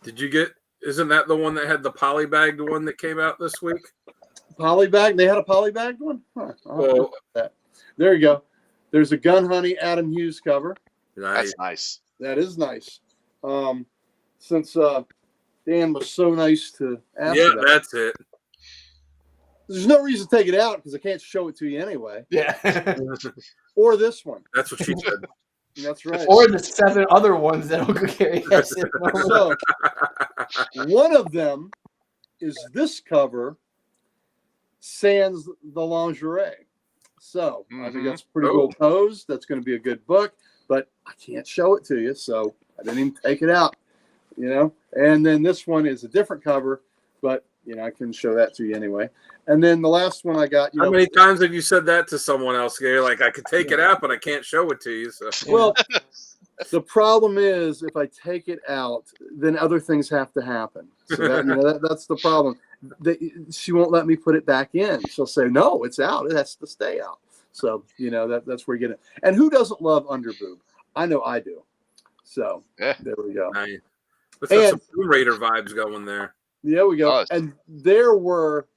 Did you get? Isn't that the one that had the polybagged one that came out this week? Polybag? They had a polybagged one? Huh. Well, that. There you go. There's a Gun Honey Adam Hughes cover. Nice. That's nice. That is nice. Since Dan was so nice to ask. Yeah, that's it. There's no reason to take it out because I can't show it to you anyway. Yeah. Or this one. That's what she said. That's right. Or the 7 other ones that will carry us. So, one of them is this cover, sans the lingerie. So I think that's a pretty cool pose. That's going to be a good book, but I can't show it to you, so I didn't even take it out. And then this one is a different cover, but I can show that to you anyway. And then the last one I got. How many times have you said that to someone else? You're like, I could take it out, but I can't show it to you. So. Well, the problem is if I take it out, then other things have to happen. So that's the problem. She won't let me put it back in. She'll say, no, it's out. It has to stay out. So, that's where you get it. And who doesn't love underboob? I know I do. So there we go. Nice. Let's have some Tomb Raider vibes going there. Yeah, we go. And there were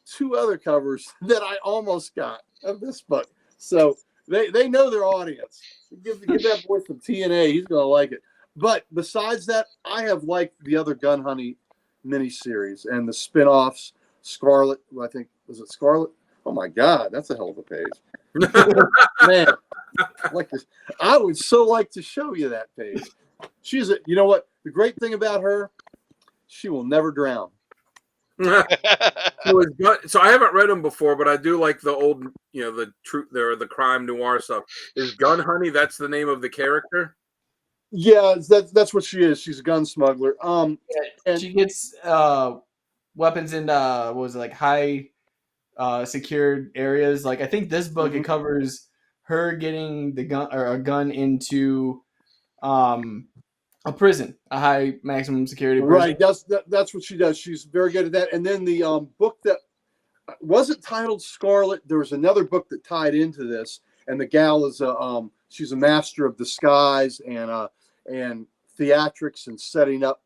2 other covers that I almost got of this book. So they know their audience. Give that boy some TNA. He's going to like it. But besides that, I have liked the other Gun Honey miniseries and the spin-offs. Scarlet, I think, was it Scarlet? Oh, my God. That's a hell of a page. Man, I like this. I would so like to show you that page. You know what? The great thing about her, she will never drown. So I haven't read them before, but I do like the old, the truth there, the crime noir stuff. Is Gun Honey? That's the name of the character. Yeah, that's what she is. She's a gun smuggler. And she gets weapons in what was it, like high secured areas. Like I think this book it covers her getting the gun or a gun into a prison, a high maximum security prison. Right. That's what she does. She's very good at that. And then the book that wasn't titled Scarlet, there was another book that tied into this, and the gal is she's a master of disguise and theatrics and setting up,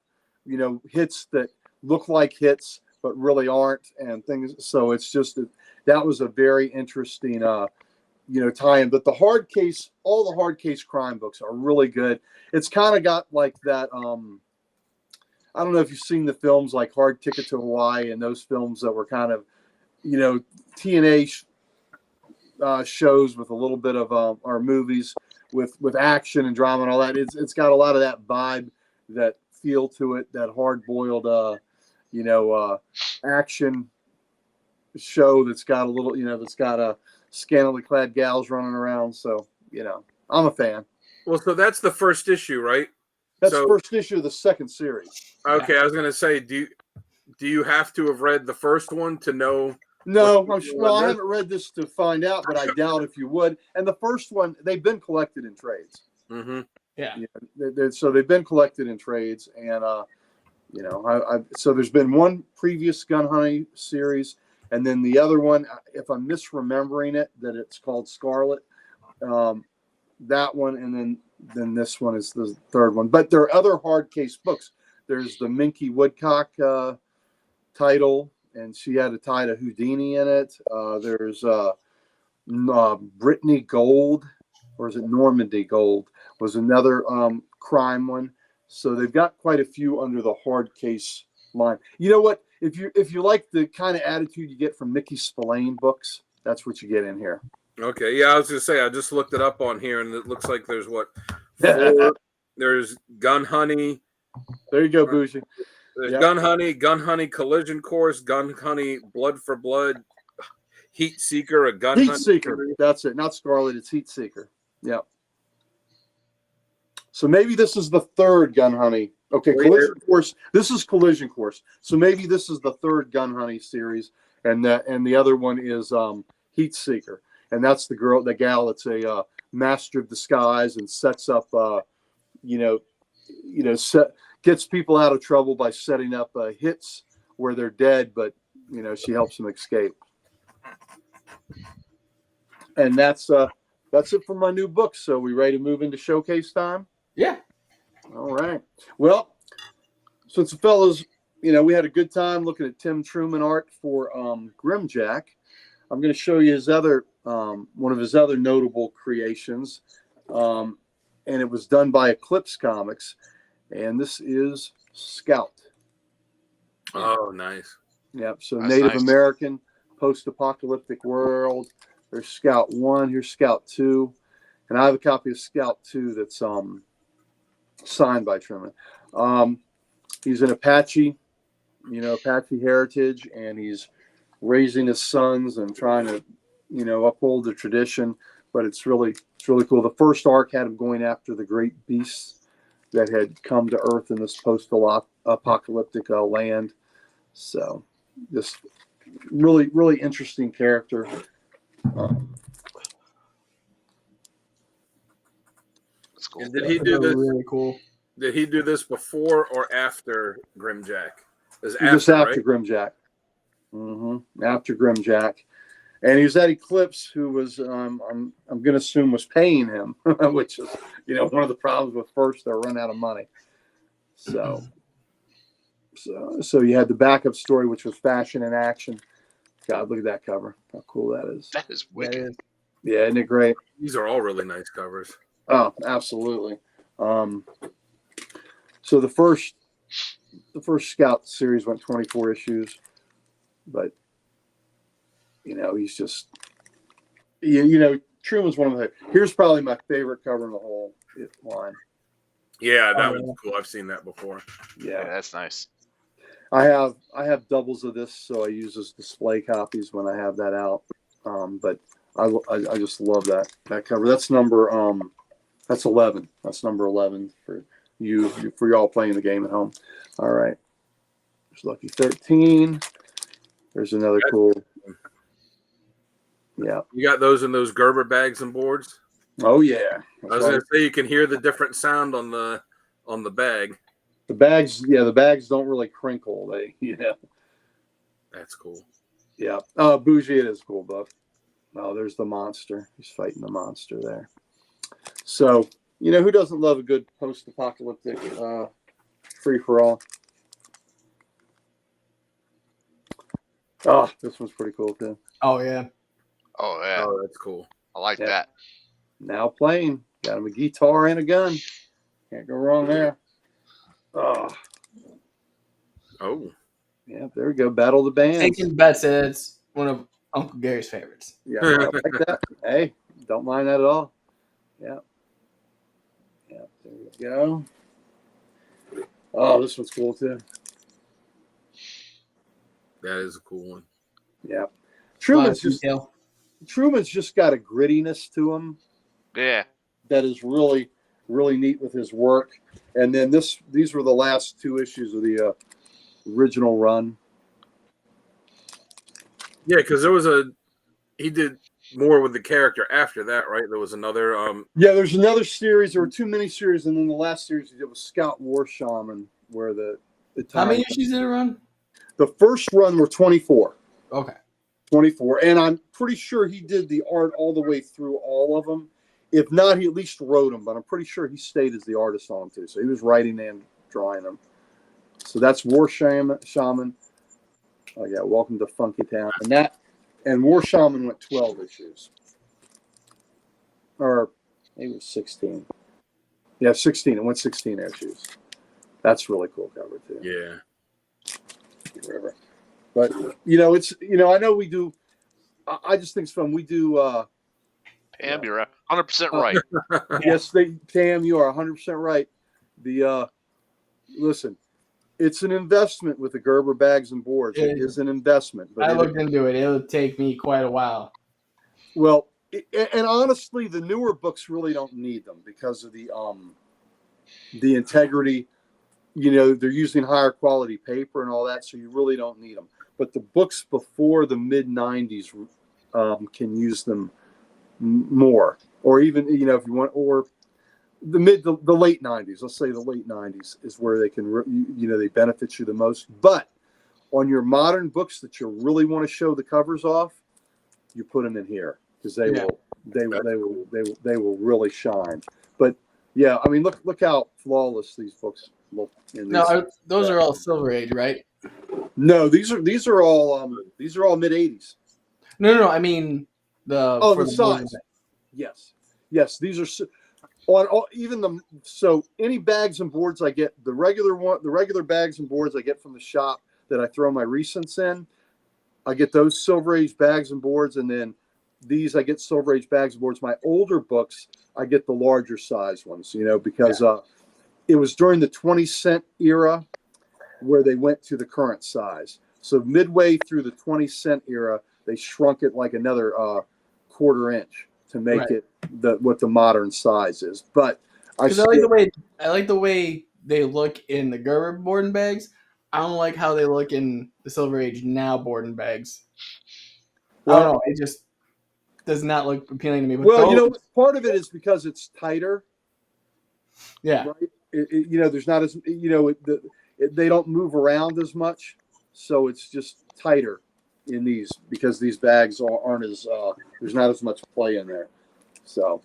hits that look like hits but really aren't and things. So it's just that was a very interesting tie-in. But all the hard case crime books are really good. It's kind of got like that. I don't know if you've seen the films like Hard Ticket to Hawaii and those films that were kind of, TNA shows with a little bit of our movies with action and drama and all that. It's got a lot of that vibe, that feel to it, that hard-boiled, action show that's got a little, that's got a scantily clad gals running around. So, I'm a fan. Well, so that's the first issue, right? That's the first issue of the second series. Okay, I was going to say, do you have to have read the first one to know? No, I haven't read this to find out, but I doubt if you would. And the first one, they've been collected in trades. Mm-hmm. Yeah. So they've been collected in trades, and so there's been one previous gun hunting series, and then the other one, if I'm misremembering it, that it's called Scarlet. That one, and then this one is the third one. But there are other hard case books. There's the Minky Woodcock title, and she had a tie to Houdini in it. There's Brittany Gold, or is it Normandy Gold, was another crime one. So they've got quite a few under the hard case line. You know what? If you like the kind of attitude you get from Mickey Spillane books, that's what you get in here. Okay, yeah, I was going to say, I just looked it up on here, and it looks like there's four. There's Gun Honey. There you go, Bougie. There's Gun Honey Collision Course, Gun Honey Blood for Blood, Heat Seeker, a Gun Heat Honey Seeker. series. That's it. Not Scarlet, it's Heat Seeker. Yeah. So maybe this is the third Gun Honey. Okay, Collision Course. This is Collision Course. So maybe this is the third Gun Honey series, and the other one is Heat Seeker. And that's the gal that's a master of disguise and sets up, gets people out of trouble by setting up hits where they're dead, but she helps them escape. And that's it for my new book. So we ready to move into showcase time? Yeah. All right. Well, since the fellas, we had a good time looking at Tim Truman art for Grimjack, I'm going to show you his other one of his other notable creations, and it was done by Eclipse Comics, and this is Scout. Oh, nice. Yep. So That's Native nice. American, post-apocalyptic world. There's Scout 1. Here's Scout 2, and I have a copy of Scout 2 that's signed by Truman. He's an Apache, Apache heritage, and he's raising his sons and trying to, uphold the tradition. But it's really cool. The first arc had him going after the great beasts that had come to Earth in this post-apocalyptic land. So, just really, really interesting character. That's cool. And did he do this? Really cool. Did he do this before or after Grimjack? Just after right? Grimjack. After Grimjack. And he was at Eclipse, who was, I'm going to assume, was paying him, which is, one of the problems with first, they'll run out of money. So you had the backup story, which was Fashion in Action. God, look at that cover. How cool that is. That is wicked. Yeah, isn't it great? These are all really nice covers. Oh, absolutely. So the first Scout series went 24 issues, but he's just, Truman's one of the. Here's probably my favorite cover in the whole line. Yeah, that was cool. I've seen that before. Yeah, that's nice. I have doubles of this, so I use as display copies when I have that out. But I just love that cover. That's number that's 11. That's number 11 for y'all playing the game at home. All right. There's Lucky 13. There's another cool. Yeah. You got those in those Gerber bags and boards? Oh yeah. I was going to say you can hear the different sound on the bag. The bags, the bags don't really crinkle. They, That's cool. Yeah. Bougie, it is cool, Buff. Oh, there's the monster. He's fighting the monster there. So, who doesn't love a good post-apocalyptic free-for-all? Oh, this one's pretty cool, too. Oh, yeah. Oh yeah. Oh, that's cool. I like that. Now playing. Got him a guitar and a gun. Can't go wrong there. Oh. Oh. Yeah, there we go. Battle of the Bands. Taking bets that it's one of Uncle Gary's favorites. Yeah, I like that. Hey, don't mind that at all. Yeah. Yeah, there we go. Oh, this one's cool, too. That is a cool one. Yeah. Truman's Truman's just got a grittiness to him Yeah. that is really, really neat with his work. And then these were the last 2 issues of the original run. Yeah, because he did more with the character after that, right? There was another. Yeah, there's another series. There were 2 miniseries, and then the last series he did was Scout War Shaman, where the How many issues did it run? The first run were 24. Okay. 24. And I'm pretty sure he did the art all the way through all of them. If not, he at least wrote them, but I'm pretty sure he stayed as the artist on them too. So he was writing and drawing them. So that's War Shaman. Oh yeah, Welcome to Funky Town. And War Shaman went 12 issues. Or maybe it was 16. Yeah, 16. It went 16 issues. That's really cool cover too. Yeah. Whatever. But it's I know we do. I just think it's fun. We do. Pam, you're 100% right. Yes, Pam, you are 100% right. Listen, it's an investment with the Gerber bags and boards. It is an investment. But I looked into it. It'll take me quite a while. Well, and honestly, the newer books really don't need them because of the integrity. They're using higher quality paper and all that, so you really don't need them. But the books before the mid 90s can use them more, or even if you want, or the late 90s. Let's say the late 90s is where they can they benefit you the most. But on your modern books that you really want to show the covers off, you put them in here because they will really shine. But yeah, I mean look how flawless these books look. Those are all Silver Age, right? No, these are all mid 80s. No. I mean the size. Yes. These are on all, even so any bags and boards I get, the regular bags and boards I get from the shop that I throw my recents in, I get those Silver Age bags and boards, and then these I get Silver Age bags and boards. My older books I get the larger size ones, because it was during the 20-cent era where they went to the current size. So midway through the 20-cent era, they shrunk it like another quarter inch to make it what the modern size is. But I like the way they look in the Gerber board and bags. I don't like how they look in the Silver Age now board and bags. I don't know. It just does not look appealing to me. But part of it is because it's tighter. Yeah. Right? There's not as they don't move around as much, so it's just tighter in these because these bags aren't as there's not as much play in there. So,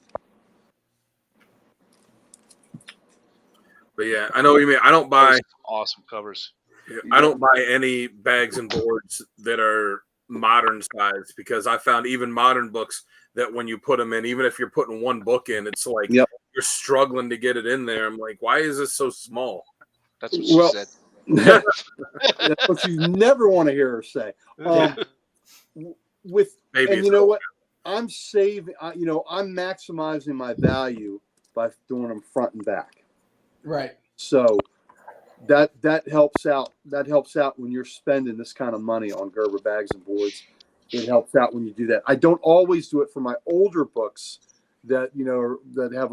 but yeah, I know what you mean. I don't buy awesome covers. I don't buy any bags and boards that are modern size because I found even modern books that when you put them in, even if you're putting one book in, it's like you're struggling to get it in there. I'm like, why is this so small? That's what she said. That's what you never want to hear her say. What? I'm saving. I'm maximizing my value by doing them front and back. Right. So that helps out. That helps out when you're spending this kind of money on Gerber bags and boards. It helps out when you do that. I don't always do it for my older books that that have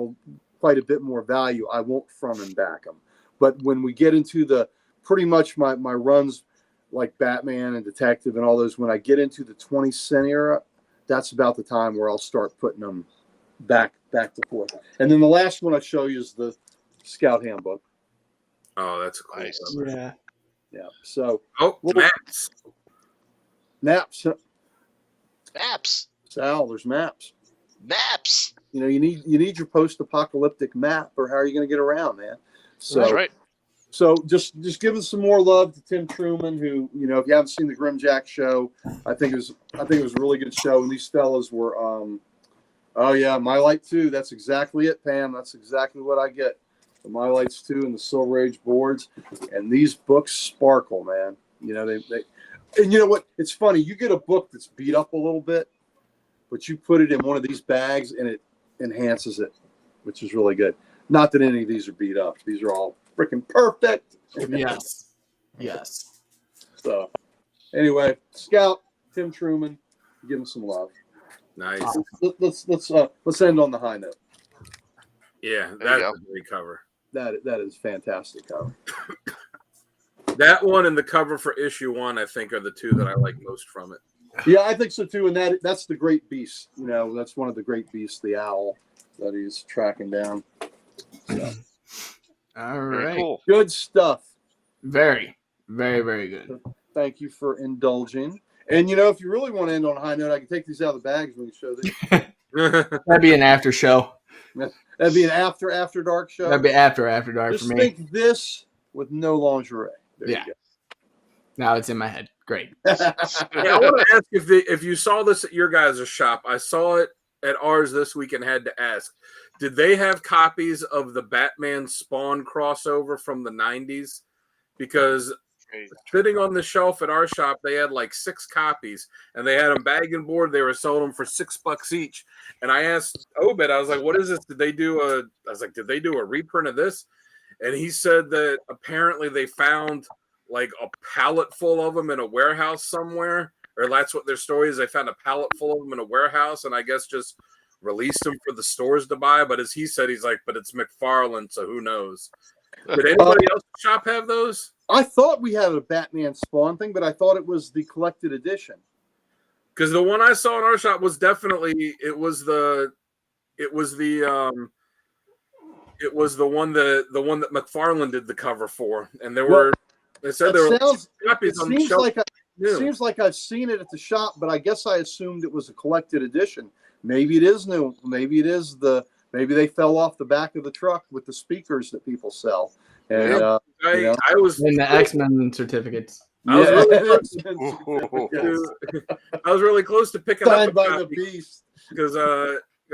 quite a bit more value. I won't front and back them. But when we get into the pretty much my runs like Batman and Detective and all those, when I get into the 20-cent era, that's about the time where I'll start putting them back to forth. And then the last one I show you is the Scout Handbook. Oh, that's a cool. Nice. Cover. Yeah. Yeah. So Oh, maps. maps, Maps. Sal. There's maps. Maps. You need your post-apocalyptic map, or how are you going to get around, man? So, That's right. So just giving some more love to Tim Truman, who, if you haven't seen the Grim Jack show, I think it was a really good show. And these fellas were, oh yeah, My Light 2. That's exactly it, Pam. That's exactly what I get. The My Lights 2 and the Silver Age boards, and these books sparkle, man. They and you know what? It's funny. You get a book that's beat up a little bit, but you put it in one of these bags and it enhances it, which is really good. Not that any of these are beat up. These are all freaking perfect. Yes. So, anyway, Scout, Tim Truman, give him some love. Nice. Let's end on the high note. Yeah, There you that's go. a great cover. That is fantastic cover. That one and the cover for issue 1, I think, are the two that I like most from it. Yeah, I think so too. And that's the great beast. That's one of the great beasts, the owl that he's tracking down. So, All Very right. cool. good stuff. Very, very, very good. Thank you for indulging. And if you really want to end on a high note, I can take these out of the bags when you show these. That'd be an after show. That'd be an after dark show. That'd be after dark Just for me. think this with no lingerie. There Yeah. you Now it's in my head. Great. go. Yeah, I want to ask if you saw this at your guys' shop. I saw it at ours this week and had to ask, did they have copies of the Batman Spawn crossover from the 90s? Because sitting on the shelf at our shop, they had like 6 copies, and they had them bag and board. They were selling them for $6 each. And I asked Obed, I was like, "What is this? Did they do a reprint of this?" And he said that apparently they found like a pallet full of them in a warehouse somewhere, or that's what their story is. They found a pallet full of them in a warehouse, and I guess just released them for the stores to buy. But as he said, he's like, "But it's McFarlane, so who knows?" Did anybody else shop have those? I thought we had a Batman Spawn thing, but I thought it was the collected edition. Because the one I saw in our shop was definitely the one that McFarlane did the cover for, and there were copies on the shelf. Seems like I've seen it at the shop, but I guess I assumed it was a collected edition. Maybe it is new. Maybe they fell off the back of the truck with the speakers that people sell. And I was And the X-Men certificates. I was I really close to picking up a signed by the copy beast. because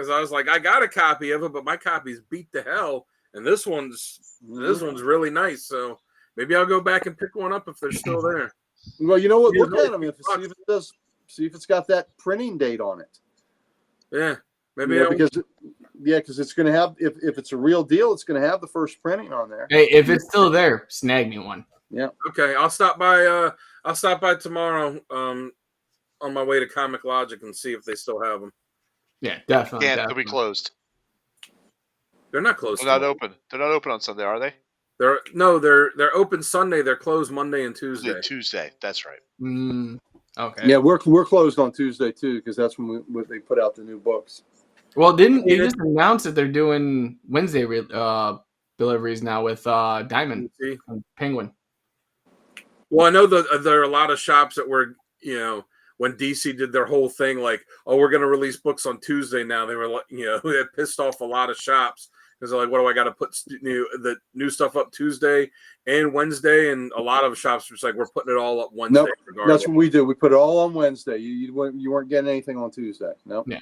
I was like, I got a copy of it, but my copy's beat to hell, and this one's really nice. So maybe I'll go back and pick one up if they're still there. Well, you know what? Look at them. See if it's got that printing date on it. Yeah, maybe because it's going to have, if it's a real deal, it's going to have the first printing on there. Hey, if it's still there, snag me one. Yeah. Okay, I'll stop by. I'll stop by tomorrow. On my way to Comic Logic and see if they still have them. Yeah, definitely. They'll be closed. They're not closed. They're not open. They're not open on Sunday, are they? They're open Sunday. They're closed Monday and Tuesday. Tuesday. That's right. Okay. Yeah, we're closed on Tuesday too, because that's when they put out the new books. Well, didn't they just announce that they're doing Wednesday deliveries now with Diamond and Penguin? Well, I know that there are a lot of shops that were, when DC did their whole thing, like, oh, we're going to release books on Tuesday now. They were like, it pissed off a lot of shops because they're like, what do I got to put the new stuff up Tuesday and Wednesday? And a lot of shops were just like, we're putting it all up Wednesday. Nope, regardless. that's what we do. We put it all on Wednesday. You weren't getting anything on Tuesday. No. Nope.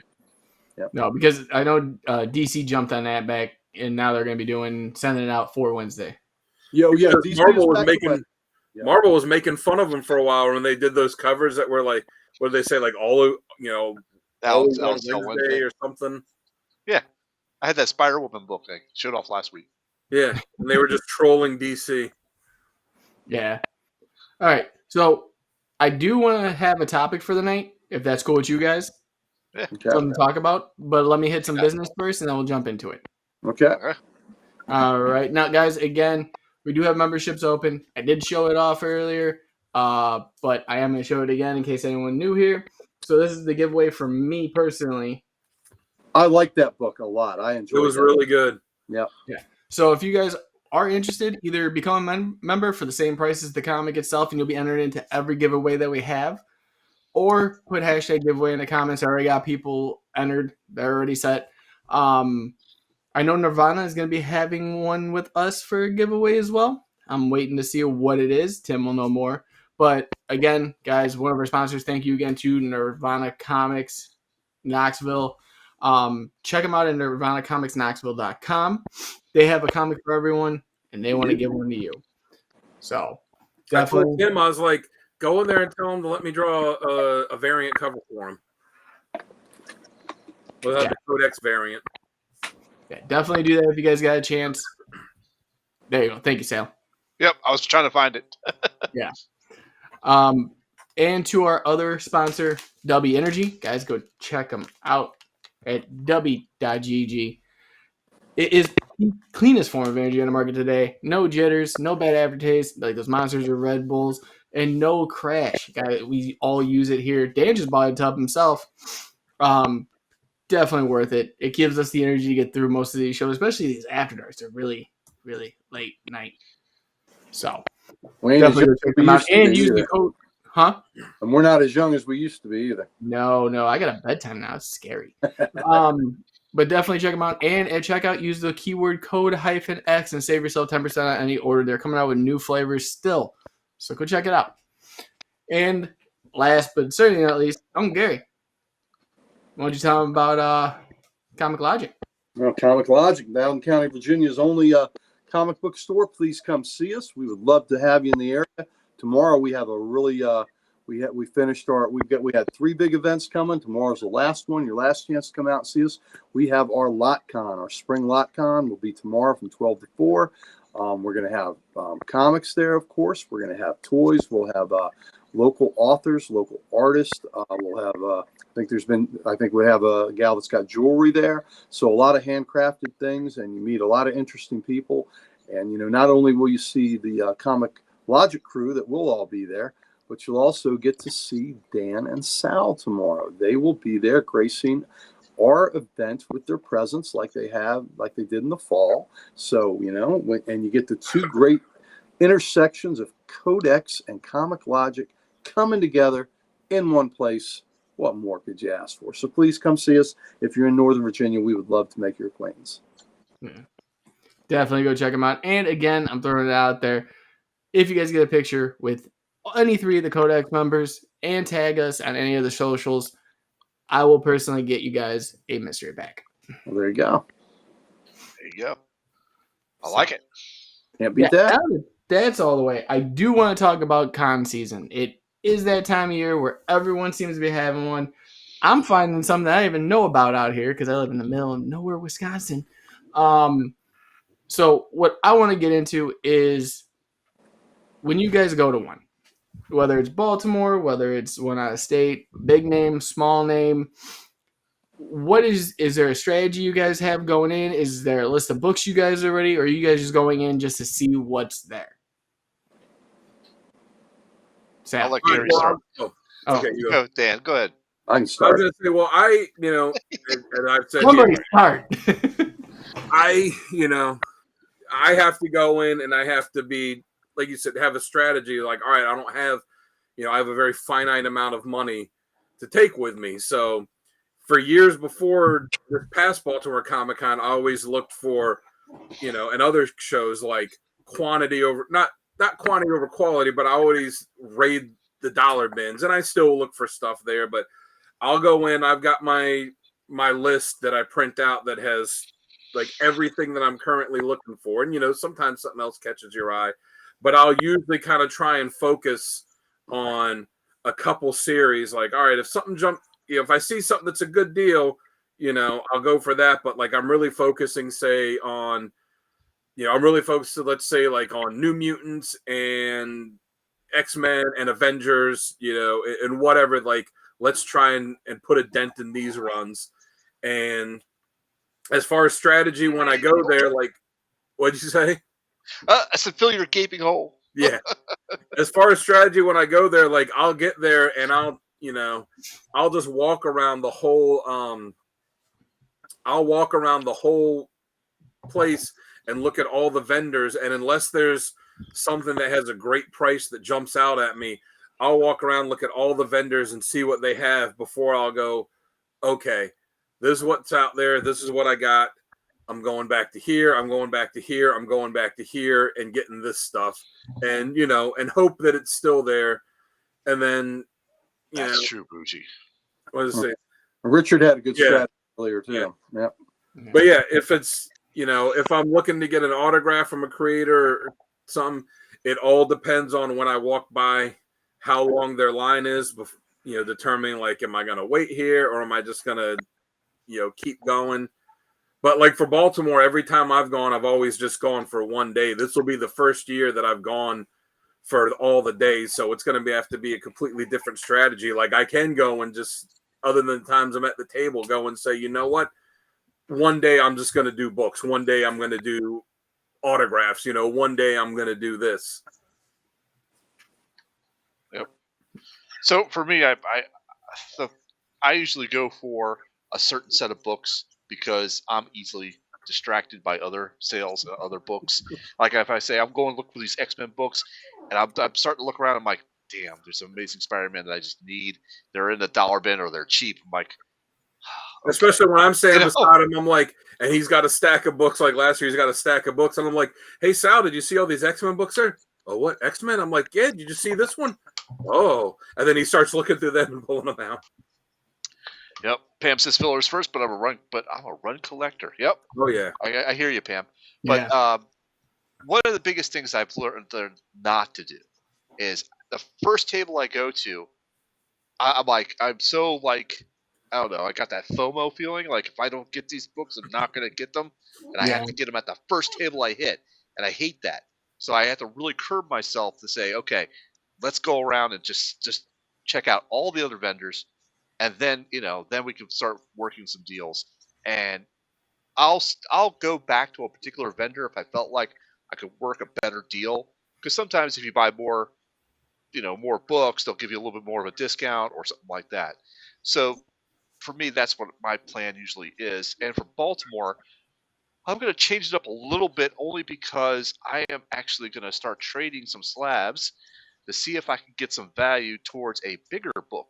Yeah. No, because I know DC jumped on that back, and now they're going to be sending it out for Wednesday. Yeah. Marvel was making fun of them for a while when they did those covers that were like, what did they say, like all Wednesday or something. Yeah, I had that Spider-Woman book I showed off last week. Yeah, and they were just trolling DC. Yeah. All right, so I do want to have a topic for the night, if that's cool with you guys. Yeah. Okay. Something to talk about, but let me hit some business first, and then we'll jump into it. Okay. All right. Now, guys, again, we do have memberships open. I did show it off earlier. but I am going to show it again in case anyone new here. So this is the giveaway for me personally. I like that book a lot. I enjoyed it. It was really good. Yeah. So if you guys are interested, either become a member for the same price as the comic itself, and you'll be entered into every giveaway that we have, or put hashtag giveaway in the comments. I already got people entered. They're already set. I know Nirvana is going to be having one with us for a giveaway as well. I'm waiting to see what it is. Tim will know more. But again, guys, one of our sponsors, thank you again to Nirvana Comics Knoxville. Check them out at nirvanacomicsknoxville.com. They have a comic for everyone, and they want to give one to you. So I told definitely. Tim, I was like, go in there and tell him to let me draw a variant cover for him. We'll have the Codex variant. Yeah, definitely do that if you guys got a chance. There you go. Thank you, Sal. Yep, I was trying to find it. Yeah. And to our other sponsor, W Energy, guys, go check them out at w.gg. It is the cleanest form of energy on the market today. No jitters, no bad aftertaste like those Monsters or Red Bulls, and no crash. Guys, we all use it here. Dan just bought a tub himself. Definitely worth it. It gives us the energy to get through most of these shows, especially these after darks. They're really, really late night. So definitely go check them out and use the code. Huh? And we're not as young as we used to be either. No, I got a bedtime now. It's scary. But definitely check them out. And at checkout, use the keyword code -X and save yourself 10% on any order. They're coming out with new flavors still. So go check it out. And last but certainly not least, Uncle Gary. Why don't you tell them about Comic Logic? Well, Comic Logic, Loudoun County, Virginia's only comic book store. Please come see us. We would love to have you in the area. Tomorrow we have a really we had 3 big events coming. Tomorrow's the last one. Your last chance to come out and see us. We have our LotCon, our spring LotCon will be tomorrow from 12 to 4. We're going to have comics there, of course. We're going to have toys. We'll have local authors, local artists. We'll have I think we have a gal that's got jewelry there. So a lot of handcrafted things, and you meet a lot of interesting people. And not only will you see the Comic Logic crew that will all be there, but you'll also get to see Dan and Sal tomorrow. They will be there gracing our event with their presence like they did in the fall. So, and you get the 2 great intersections of Codex and Comic Logic coming together in one place. What more could you ask for? So please come see us. If you're in Northern Virginia, we would love to make your acquaintance. Yeah. Definitely go check them out. And again, I'm throwing it out there. If you guys get a picture with any 3 of the Codex members and tag us on any of the socials, I will personally get you guys a mystery pack. Well, there you go. There you go. I like it. Can't beat that. That's all the way. I do want to talk about con season. It is that time of year where everyone seems to be having one. I'm finding something that I didn't even know about out here because I live in the middle of nowhere, Wisconsin. So what I want to get into is when you guys go to one, whether it's Baltimore, whether it's one out of state, big name, small name, is there a strategy you guys have going in? Is there a list of books you guys are ready, or are you guys just going in just to see what's there? Sam. I'll let Gary start. Okay, you go. Dan, go ahead. I can start. I was going to say, well, and I've said Somebody start. I have to go in and I have to be, like you said, have a strategy. Like, all right, I don't have, I have a very finite amount of money to take with me. So for years before this past Baltimore Comic Con, I always looked for, and other shows like quantity over, not quantity over quality, but I always raid the dollar bins, and I still look for stuff there. But I'll go in. I've got my list that I print out that has like everything that I'm currently looking for, and sometimes something else catches your eye, but I'll usually kind of try and focus on a couple series. Like, all right, if something if I see something that's a good deal, I'll go for that. But like, I'm really focusing, say, on. I'm really focused, let's say, like on New Mutants and X-Men and Avengers, and whatever. Like, let's try and put a dent in these runs. And as far as strategy, when I go there, like, what'd you say? I said, fill your gaping hole. Yeah. As far as strategy, when I go there, like I'll get there and I'll just walk around the whole place and look at all the vendors, and unless there's something that has a great price that jumps out at me, I'll walk around, look at all the vendors and see what they have before I'll go, okay, this is what's out there, this is what I got. I'm going back to here, I'm going back to here, I'm going back to here and getting this stuff, and and hope that it's still there. And then That's true, Bougie. What is it? Richard had a good Yeah. strategy earlier too. Yeah. But yeah, if it's if I'm looking to get an autograph from a creator or something, it all depends on when I walk by, how long their line is, determining like, am I going to wait here or am I just going to, keep going? But like for Baltimore, every time I've gone, I've always just gone for one day. This will be the first year that I've gone for all the days. So it's going to have to be a completely different strategy. Like I can go and just, other than the times I'm at the table, go and say, you know what? One day I'm just going to do books. One day I'm going to do autographs. One day I'm going to do this. Yep. So for me, I usually go for a certain set of books because I'm easily distracted by other sales, other books. Like if I say I'm going to look for these X-Men books, and I'm starting to look around, I'm like, damn, there's some Amazing Spider-Man that I just need. They're in the dollar bin or they're cheap. I'm like, okay. Especially when I'm standing beside him, I'm like, and he's got a stack of books. Like last year, he's got a stack of books, and I'm like, hey Sal, did you see all these X-Men books there? Oh, what X-Men? I'm like, yeah. Did you see this one? Oh, and then he starts looking through them and pulling them out. Yep. Pam says fillers first, but I'm a run collector. Yep. Oh yeah. I hear you, Pam. But one of the biggest things I've learned not to do is the first table I go to, I'm so like, I don't know, I got that FOMO feeling. Like if I don't get these books, I'm not going to get them. And I have to get them at the first table I hit. And I hate that. So I have to really curb myself to say, okay, let's go around and just check out all the other vendors. And then, then we can start working some deals. And I'll go back to a particular vendor if I felt like I could work a better deal. Because sometimes if you buy more books, they'll give you a little bit more of a discount or something like that. So for me, that's what my plan usually is. And for Baltimore, I'm going to change it up a little bit only because I am actually going to start trading some slabs to see if I can get some value towards a bigger book.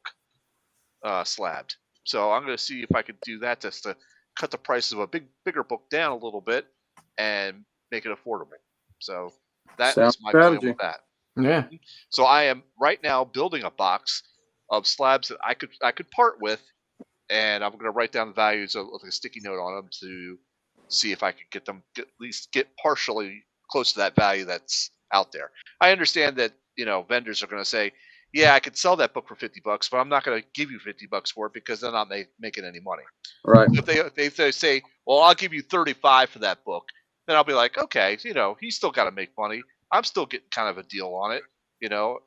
Slabbed. So I'm going to see if I can do that just to cut the price of a bigger book down a little bit and make it affordable. So that is my plan with that. Yeah. So I am right now building a box of slabs that I could part with, and I'm going to write down the values with a sticky note on them to see if I can get them at least get partially close to that value that's out there. I understand that vendors are going to say, yeah, I could sell that book for $50, but I'm not going to give you $50 for it because they're not making any money. Right. So if they say, well, I'll give you $35 for that book, then I'll be like, okay, he's still got to make money. I'm still getting kind of a deal on it,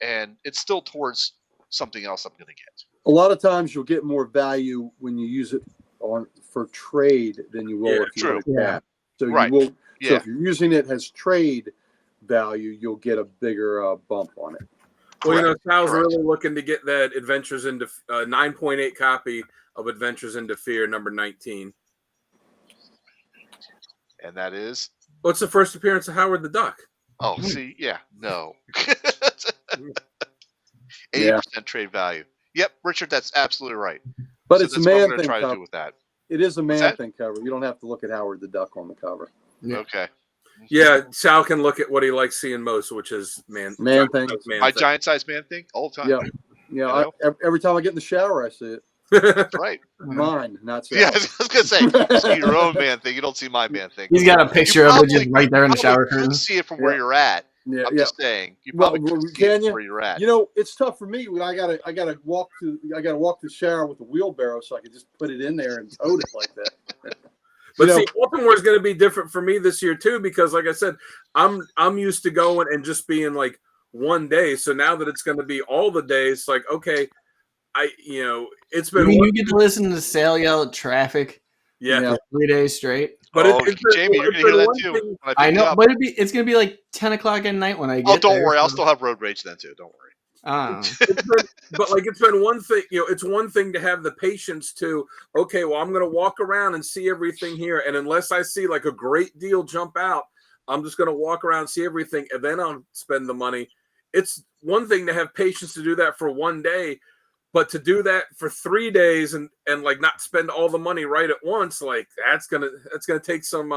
and it's still towards something else I'm going to get. A lot of times you'll get more value when you use it for trade than you will if you let it cash. So right. You will. So if you're using it as trade value, you'll get a bigger bump on it. Well, Sal's really looking to get that Adventures into 9.8 copy of Adventures into Fear number 19. And that is? What's the first appearance of Howard the Duck? Oh, see, no. 80% trade value. Yep, Richard, that's absolutely right. But it's a man thing. Try to do with that. It is a man thing cover. You don't have to look at Howard the Duck on the cover. Yeah. Okay. Yeah, Sal can look at what he likes seeing most, which is man thing. My giant-sized man thing all the time. Yeah. Every time I get in the shower, I see it. That's right. Mine, not Sal. Yeah, I was going to say, you see your own man thing. You don't see my man thing. He's got a picture of it just right there in the shower curtain. You can see it from where you're at. Yeah, I'm just saying. You probably see it where you're at. It's tough for me when I gotta walk to the shower with a wheelbarrow so I can just put it in there and tote it like that. But see, Baltimore is going to be different for me this year too, because like I said, I'm used to going and just being like one day. So now that it's going to be all the days, like okay, it's been. You get to listen to Sal yell at traffic. Yeah. For 3 days straight. But Oh, it's Jamie, you're it's gonna hear been that one too thing. when I I pick you know, up. but it's gonna be like 10 o'clock at night when I get Oh, don't there. worry, I'll so- still have road rage then too. Don't worry. Ah. But like it's been one thing, it's one thing to have the patience to, okay, well, I'm gonna walk around and see everything here, and unless I see like a great deal jump out, I'm just gonna walk around, see everything, and then I'll spend the money. It's one thing to have patience to do that for one day, but to do that for 3 days and like not spend all the money right at once, like that's gonna take some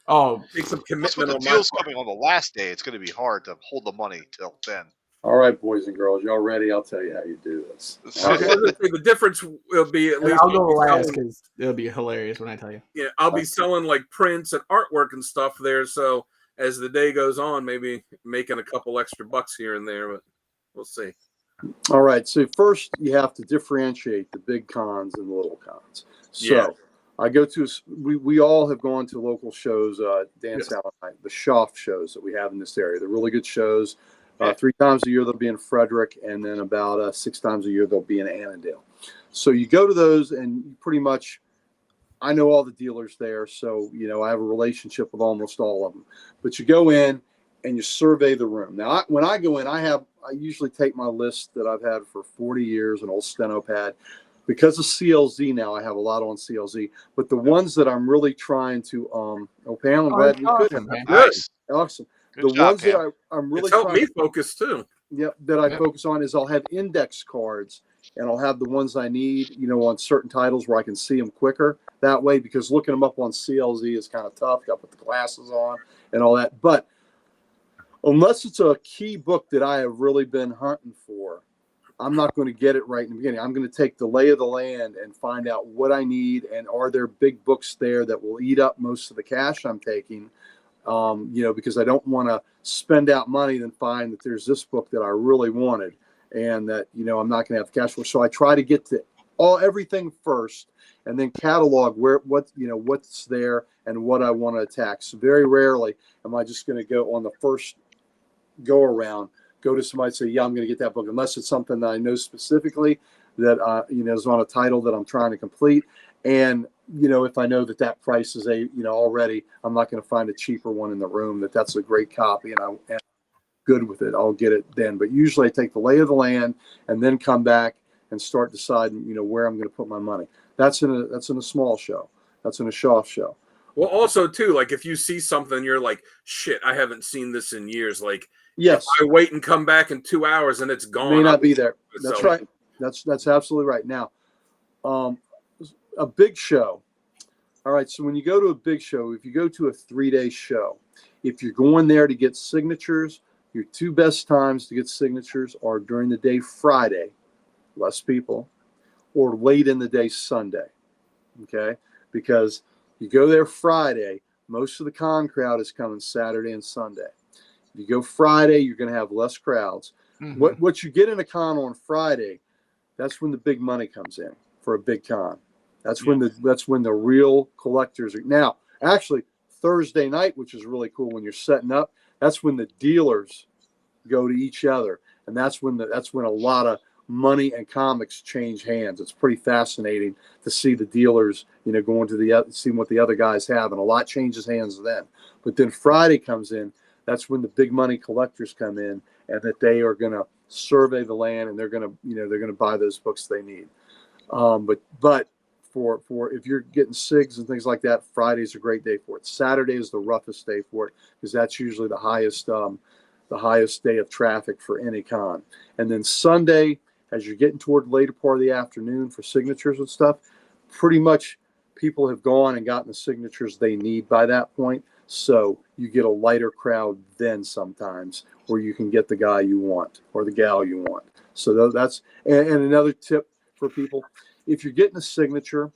Oh, Plus, with commitment the on my deals part. coming on the last day, it's going to be hard to hold the money till then. All right, boys and girls, y'all ready? I'll tell you how you do this. I was gonna say, the difference will be at and least I'll go be last selling, because it'll be hilarious when I tell you. I'll be selling like prints and artwork and stuff there. So as the day goes on, maybe making a couple extra bucks here and there, but we'll see. All right. So first, you have to differentiate the big cons and the little cons. So Yeah. I go to we all have gone to local shows, Dan Yes. Sal and I, the Schaff shows that we have in this area. They're really good shows. Yeah. 3 times a year they'll be in Frederick, and then about 6 times a year they'll be in Annandale. So you go to those, and pretty much I know all the dealers there, so I have a relationship with almost all of them. But you go in and you survey the room. Now, when I go in, I usually take my list that I've had for 40 years, an old steno pad. Because of CLZ now, I have a lot on CLZ. But the ones that I'm really trying to, Pam, I'm glad you could. Awesome, man. Nice. Awesome. Good The job, ones that Pam. I'm really It's helped trying me focus too. that I Yeah. focus on is I'll have index cards, and I'll have the ones I need, on certain titles where I can see them quicker that way, because looking them up on CLZ is kind of tough. Got to put the glasses on and all that. But unless it's a key book that I have really been hunting for, I'm not going to get it right in the beginning. I'm going to take the lay of the land and find out what I need, and are there big books there that will eat up most of the cash I'm taking, because I don't want to spend out money and find that there's this book that I really wanted and that, I'm not going to have the cash for. So I try to get to everything first, and then catalog what's there and what I want to attack. So very rarely am I just going to go on the first go around, go to somebody and say, yeah, I'm going to get that book, unless it's something that I know specifically that, is on a title that I'm trying to complete. And, if I know that price is already, I'm not going to find a cheaper one in the room that's a great copy and I'm good with it. I'll get it then. But usually I take the lay of the land and then come back and start deciding, where I'm going to put my money. That's in a small show. That's in a Schaff show. Well, also too, like if you see something, you're like, shit, I haven't seen this in years. Like, Yes, if I wait and come back in 2 hours and it's gone, may not be there. That's So- right. That's absolutely right. Now, a big show. All right. So when you go to a big show, if you go to a 3-day show, if you're going there to get signatures, your 2 best times to get signatures are during the day Friday, less people, or late in the day Sunday. Okay. Because you go there Friday, most of the con crowd is coming Saturday and Sunday. If you go Friday, you're going to have less crowds. Mhm. What you get in a con on Friday, that's when the big money comes in for a big con. That's when the real collectors are. Now, actually, Thursday night, which is really cool when you're setting up, that's when the dealers go to each other, and that's when a lot of money and comics change hands. It's pretty fascinating to see the dealers, going to seeing what the other guys have, and a lot changes hands then. But then Friday comes in. That's when the big money collectors come in, and that they are going to survey the land, and they're going to buy those books they need. But for if you're getting SIGs and things like that, Friday's a great day for it. Saturday is the roughest day for it, because that's usually the highest day of traffic for any con. And then Sunday, as you're getting toward the later part of the afternoon for signatures and stuff, pretty much people have gone and gotten the signatures they need by that point. So you get a lighter crowd then sometimes, where you can get the guy you want or the gal you want. So that's and another tip for people: if you're getting a signature,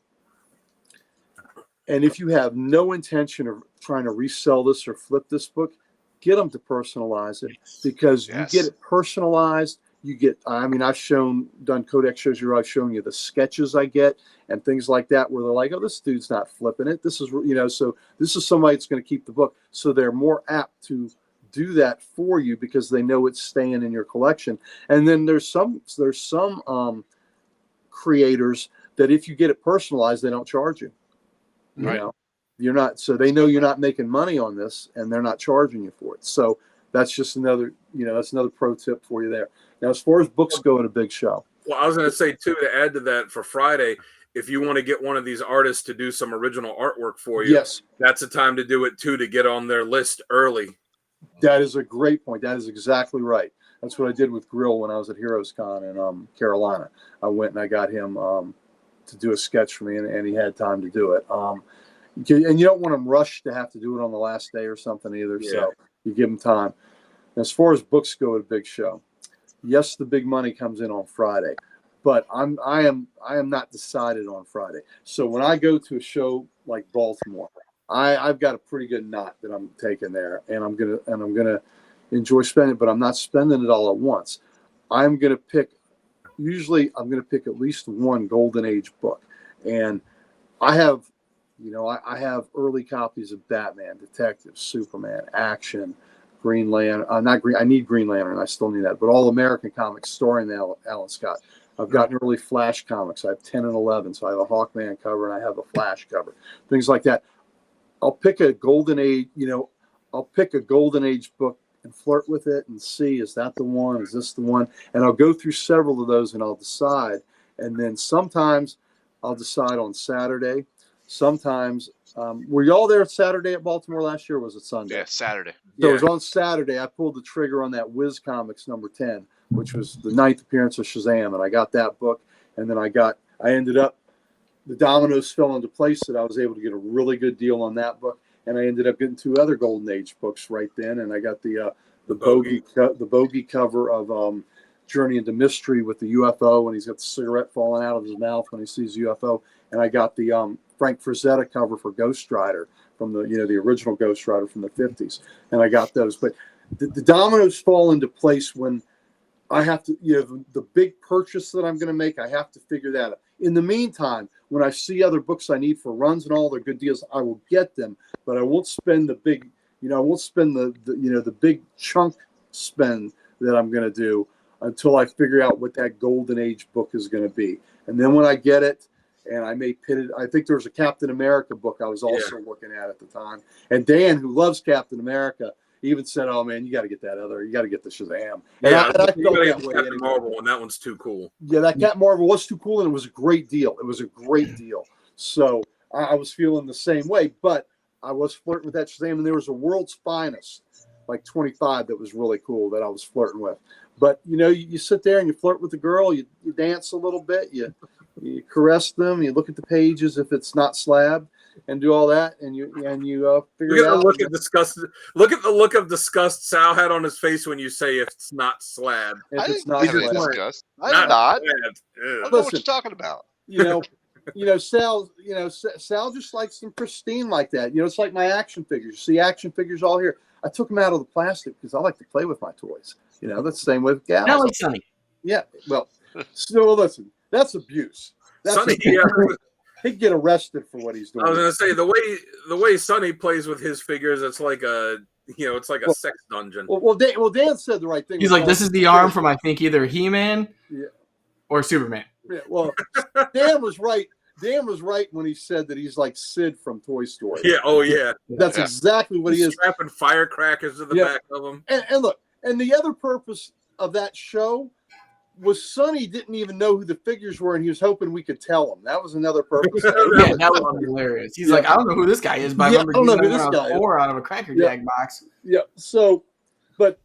and if you have no intention of trying to resell this or flip this book, get them to personalize it, because you get it personalized. You get, I've done CODEX shows where I've shown you the sketches I get and things like that, where they're like, oh, this dude's not flipping it. This is, so this is somebody that's going to keep the book. So they're more apt to do that for you because they know it's staying in your collection. And then there's some creators that if you get it personalized, they don't charge you. You Right. know? you're not, so they know you're not making money on this, and they're not charging you for it. So that's just another, that's another pro tip for you there. Now, as far as books go at a big show. Well, I was going to say too, to add to that for Friday, if you want to get one of these artists to do some original artwork for you, Yes, that's a time to do it too, to get on their list early. that is a great point. That is exactly right. That's what I did with Grill when I was at Heroes Con in Carolina. I went and I got him to do a sketch for me, and he had time to do it. And you don't want them rushed to have to do it on the last day or something either. Yeah. So you give them time. As far as books go at a big show, yes, the big money comes in on Friday, but I am not decided on Friday. So when I go to a show like Baltimore, I've got a pretty good knot that I'm taking there, and I'm gonna enjoy spending it, but I'm not spending it all at once. I'm gonna pick at least one Golden Age book, and I have, I have early copies of Batman, Detective, Superman, Action, Green Lantern. Not Green. I need Green Lantern. I still need that. But All American Comics starring Alan Scott. I've gotten early Flash comics. I have 10 and 11. So I have a Hawkman cover and I have a Flash cover. Things like that. I'll pick a Golden Age. I'll pick a Golden Age book and flirt with it and see, is that the one? Is this the one? And I'll go through several of those and I'll decide. And then sometimes I'll decide on Saturday. Sometimes, were y'all there Saturday at Baltimore last year, or was it Sunday? Yeah, Saturday. So it was on Saturday. I pulled the trigger on that Wiz Comics number 10, which was the 9th appearance of Shazam. And I got that book. And then I ended up, the dominoes fell into place that I was able to get a really good deal on that book. And I ended up getting 2 other Golden Age books right then. And I got the bogey cover of Journey into Mystery with the UFO, and he's got the cigarette falling out of his mouth when he sees UFO. And I got the Frank Frazetta cover for Ghost Rider from the the original Ghost Rider from the 50s, and I got those. But the dominoes fall into place when I have to, the big purchase that I'm going to make, I have to figure that out. In the meantime, when I see other books I need for runs and all, they're good deals, I will get them, but I won't spend the big, I won't spend the big chunk spend that I'm going to do until I figure out what that Golden Age book is going to be. And then when I get it, and I may pit it, I think there was a Captain America book I was also looking at the time. And Dan, who loves Captain America, even said, "Oh man, you got to get that other. You got to get the Shazam." And Yeah, I felt that way. Captain Marvel, and that one's too cool. Yeah, that Captain Marvel was too cool, and it was a great deal. It was a great deal. So I was feeling the same way, but I was flirting with that Shazam, and there was a World's Finest, like 25, that was really cool that I was flirting with. But you sit there and you flirt with the girl, you dance a little bit, you caress them, you look at the pages if it's not slabbed, and do all that, and you figure it out. Look at the look of disgust Sal had on his face when you say if it's not slab. If it's I not didn't slabbed. discuss. I'm not. I don't know what Listen. you're talking about. Sal just likes them pristine like that. It's like my action figures. You see action figures all here. I took them out of the plastic because I like to play with my toys. That's the same way with gals. Not like Sonny. Yeah. Well, so listen, that's abuse. Sonny, He'd get arrested for what he's doing. I was gonna say the way Sonny plays with his figures, it's like a sex dungeon. Well, Dan said the right thing. He's like, this is the arm from I think either He-Man or Superman. Yeah, well, Dan was right. Dan was right when he said that he's like Sid from Toy Story. Yeah. Oh yeah. That's exactly what he is. Strapping firecrackers to the back of him. And look, and the other purpose of that show was Sonny didn't even know who the figures were, and he was hoping we could tell him. That was another purpose. Yeah, that was hilarious. He's like, I don't know who this guy is, but I remember I don't know he's who this guy is. Four out of a Cracker Jack box. Yeah. So, but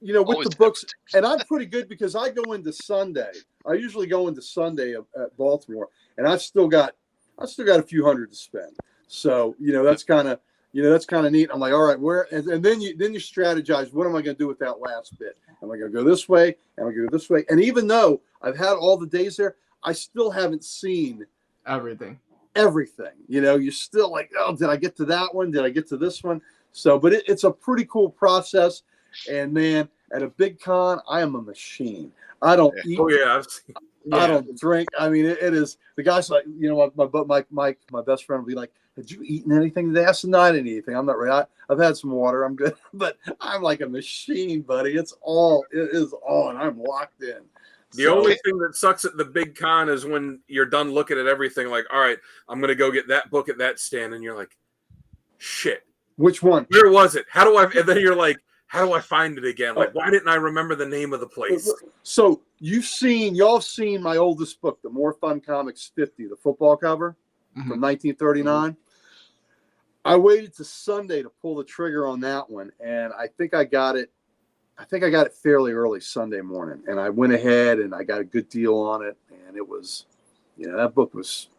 with Always the books, and I'm pretty good because I go into Sunday. I usually go into Sunday at Baltimore, and I've still got a few hundred to spend. So that's kind of neat. I'm like, all right, where? And then you strategize. What am I going to do with that last bit? Am I going to go this way? Am I going to go this way? And even though I've had all the days there, I still haven't seen Everything. You're still like, oh, did I get to that one? Did I get to this one? So, but it's a pretty cool process. And man, at a big con, I am a machine. I don't eat. Oh yeah, I don't drink. I mean, it is. The guy's like, my best friend will be like, "Had you eaten anything today?" I said, "No, I didn't eat anything. I'm not ready. I've had some water. I'm good." But I'm like a machine, buddy. It is on. I'm locked in. The only thing that sucks at the big con is when you're done looking at everything, like, all right, I'm going to go get that book at that stand. And you're like, shit. Which one? Where was it? And then you're like, how do I find it again? Like, why didn't I remember the name of the place? So y'all have seen my oldest book, The More Fun Comics 50, the football cover from 1939. I waited to Sunday to pull the trigger on that one, and I think I got it fairly early Sunday morning, and I went ahead and I got a good deal on it, and it was, that book was,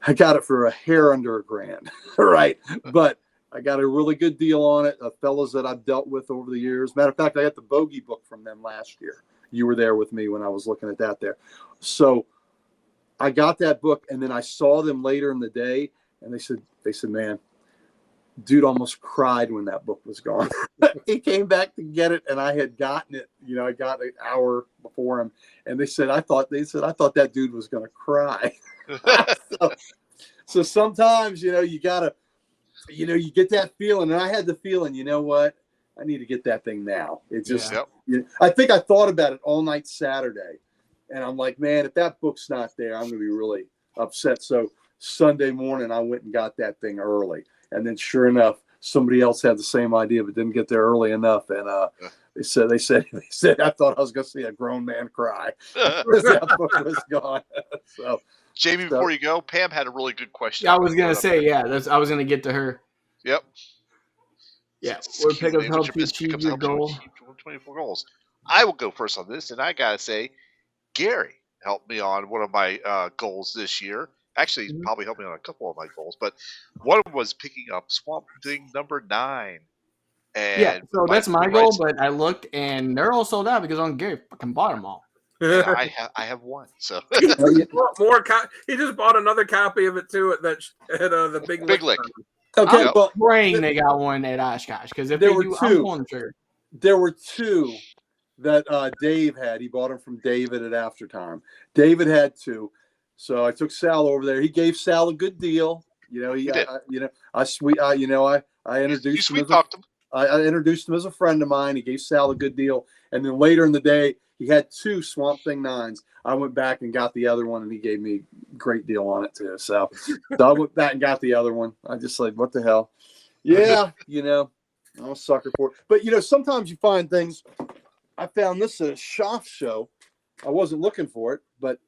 I got it for a hair under $1,000, right? But I got a really good deal on it. Fellows that I've dealt with over the years. Matter of fact, I got the Bogey book from them last year. You were there with me when I was looking at that there. So I got that book, and then I saw them later in the day, and they said, man, dude almost cried when that book was gone. He came back to get it, and I had gotten it. I got an hour before him, and they said I thought that dude was going to cry. So sometimes you gotta, you get that feeling, and I had the feeling, you know what, I need to get that thing now. It just, I think I thought about it all night Saturday, and I'm like, man, if that book's not there, I'm gonna be really upset. So Sunday morning, I went and got that thing early. And then sure enough, somebody else had the same idea, but didn't get there early enough. And they said, I thought I was going to see a grown man cry. That book was gone. So, Jamie, before you go, Pam had a really good question. I was going to say, I was going to get to her. Yep. Yeah. What pickups help you achieve your goal? 24 goals. I will go first on this, and I got to say, Gary helped me on one of my goals this year. Actually, he's probably helped me on a couple of my goals, but one was picking up Swamp Thing #9. And so that's my goal, but I looked and they're all sold out because on Gary fucking bought them all. I have one, so he just bought another copy of it too at the Big Lick. Okay, I'm praying they got one at Oshkosh because if there they were do, two. I'm pulling the trigger. There were two that Dave had. He bought them from David at Aftertime. David had two. So I took Sal over there. He gave Sal a good deal. I introduced him. I introduced him as a friend of mine. He gave Sal a good deal. And then later in the day, he had two Swamp Thing 9s. I went back and got the other one, and he gave me a great deal on it too. So I went back and got the other one. I just like, what the hell? Yeah, I'm a sucker for it. But sometimes you find things. I found this at a Schaff show. I wasn't looking for it, but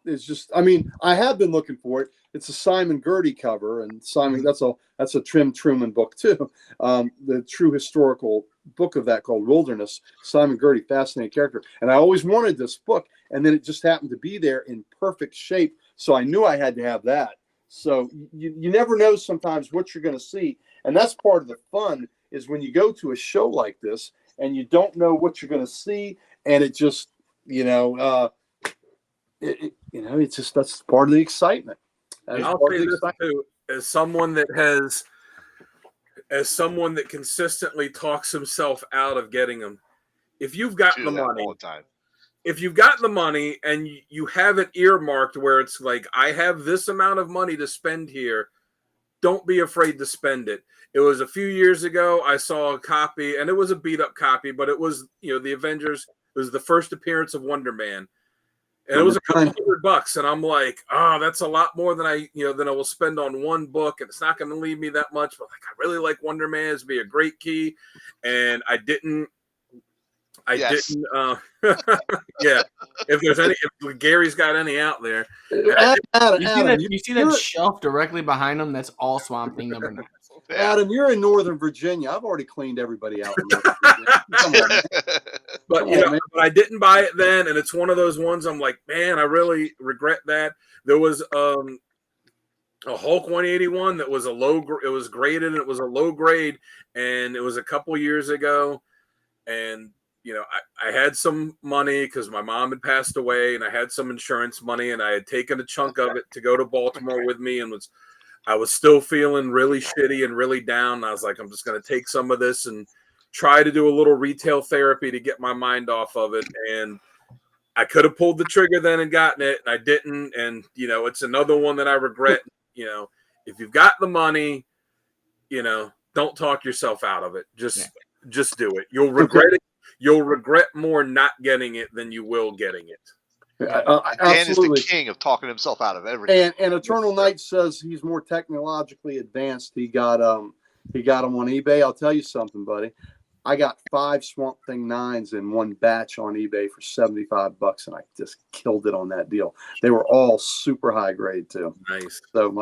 it's just, I have been looking for it. It's a Simon Gerty cover, and Simon, that's a Tim Truman book too. The true historical book of that called Wilderness. Simon Gerty, fascinating character. And I always wanted this book, and then it just happened to be there in perfect shape. So I knew I had to have that. So you never know sometimes what you're going to see. And that's part of the fun is when you go to a show like this and you don't know what you're going to see. And it just, it's just, that's part of the excitement. I'll say this too, as someone that consistently talks himself out of getting them. If you've got the money, if you've got the money and you have it earmarked where it's like, I have this amount of money to spend here, don't be afraid to spend it. It was a few years ago, I saw a copy, and it was a beat up copy, but it was, the Avengers. It was the first appearance of Wonder Man. And it was a couple $100, and I'm like, that's a lot more than I will spend on one book, and it's not going to leave me that much. But I really like Wonder Man. It'd be a great key, and I didn't. Yeah. If Gary's got any out there, you see that shelf directly behind him? That's all Swamp Thing #9. Adam, you're in Northern Virginia. I've already cleaned everybody out. Come on, man. But but I didn't buy it then, and it's one of those ones I'm like, man, I really regret that. There was a Hulk 181 that was it was graded, and it was a low grade, and it was a couple years ago, and I had some money because my mom had passed away, and I had some insurance money, and I had taken a chunk of it to go to Baltimore with me, and I was still feeling really shitty and really down. And I was like, I'm just going to take some of this and try to do a little retail therapy to get my mind off of it. And I could have pulled the trigger then and gotten it, and I didn't. And, it's another one that I regret. If you've got the money, don't talk yourself out of it. Just do it. You'll regret it. you'll regret more not getting it than you will getting it. Dan is the Absolutely. king of talking himself out of everything. And Eternal Night says he's more technologically advanced. He got them on eBay. I'll tell you something, buddy. I got 5 Swamp Thing 9s in one batch on eBay for $75, and I just killed it on that deal. They were all super high grade too. Nice. So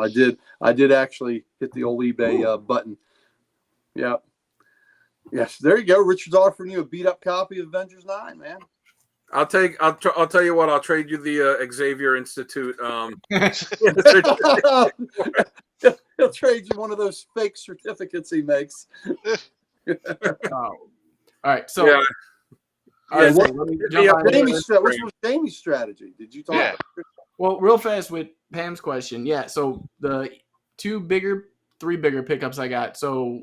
I did actually hit the old eBay button. Yeah. Yes, there you go. Richard's offering you a beat up copy of Avengers 9, man. I'll tell you what. I'll trade you the Xavier Institute. He'll trade you one of those fake certificates he makes. All right, so Yeah. let me jump on here. What was Jamie's strategy? Did you talk about it? Well, real fast with Pam's question. Yeah, so the 3 bigger pickups I got. So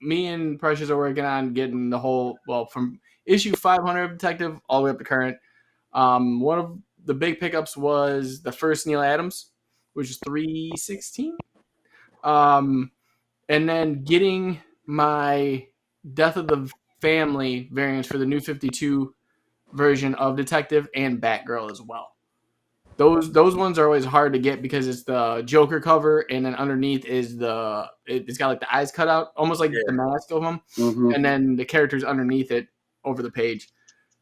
me and Precious are working on getting the whole, from issue 500 of Detective all the way up to current. One of the big pickups was the first Neil Adams, which is 316. And then getting my Death of the Family variants for the New 52 version of Detective and Batgirl as well. Those ones are always hard to get because it's the Joker cover, and then underneath is it's got like the eyes cut out, almost like the mask of them, and then the characters underneath it over the page.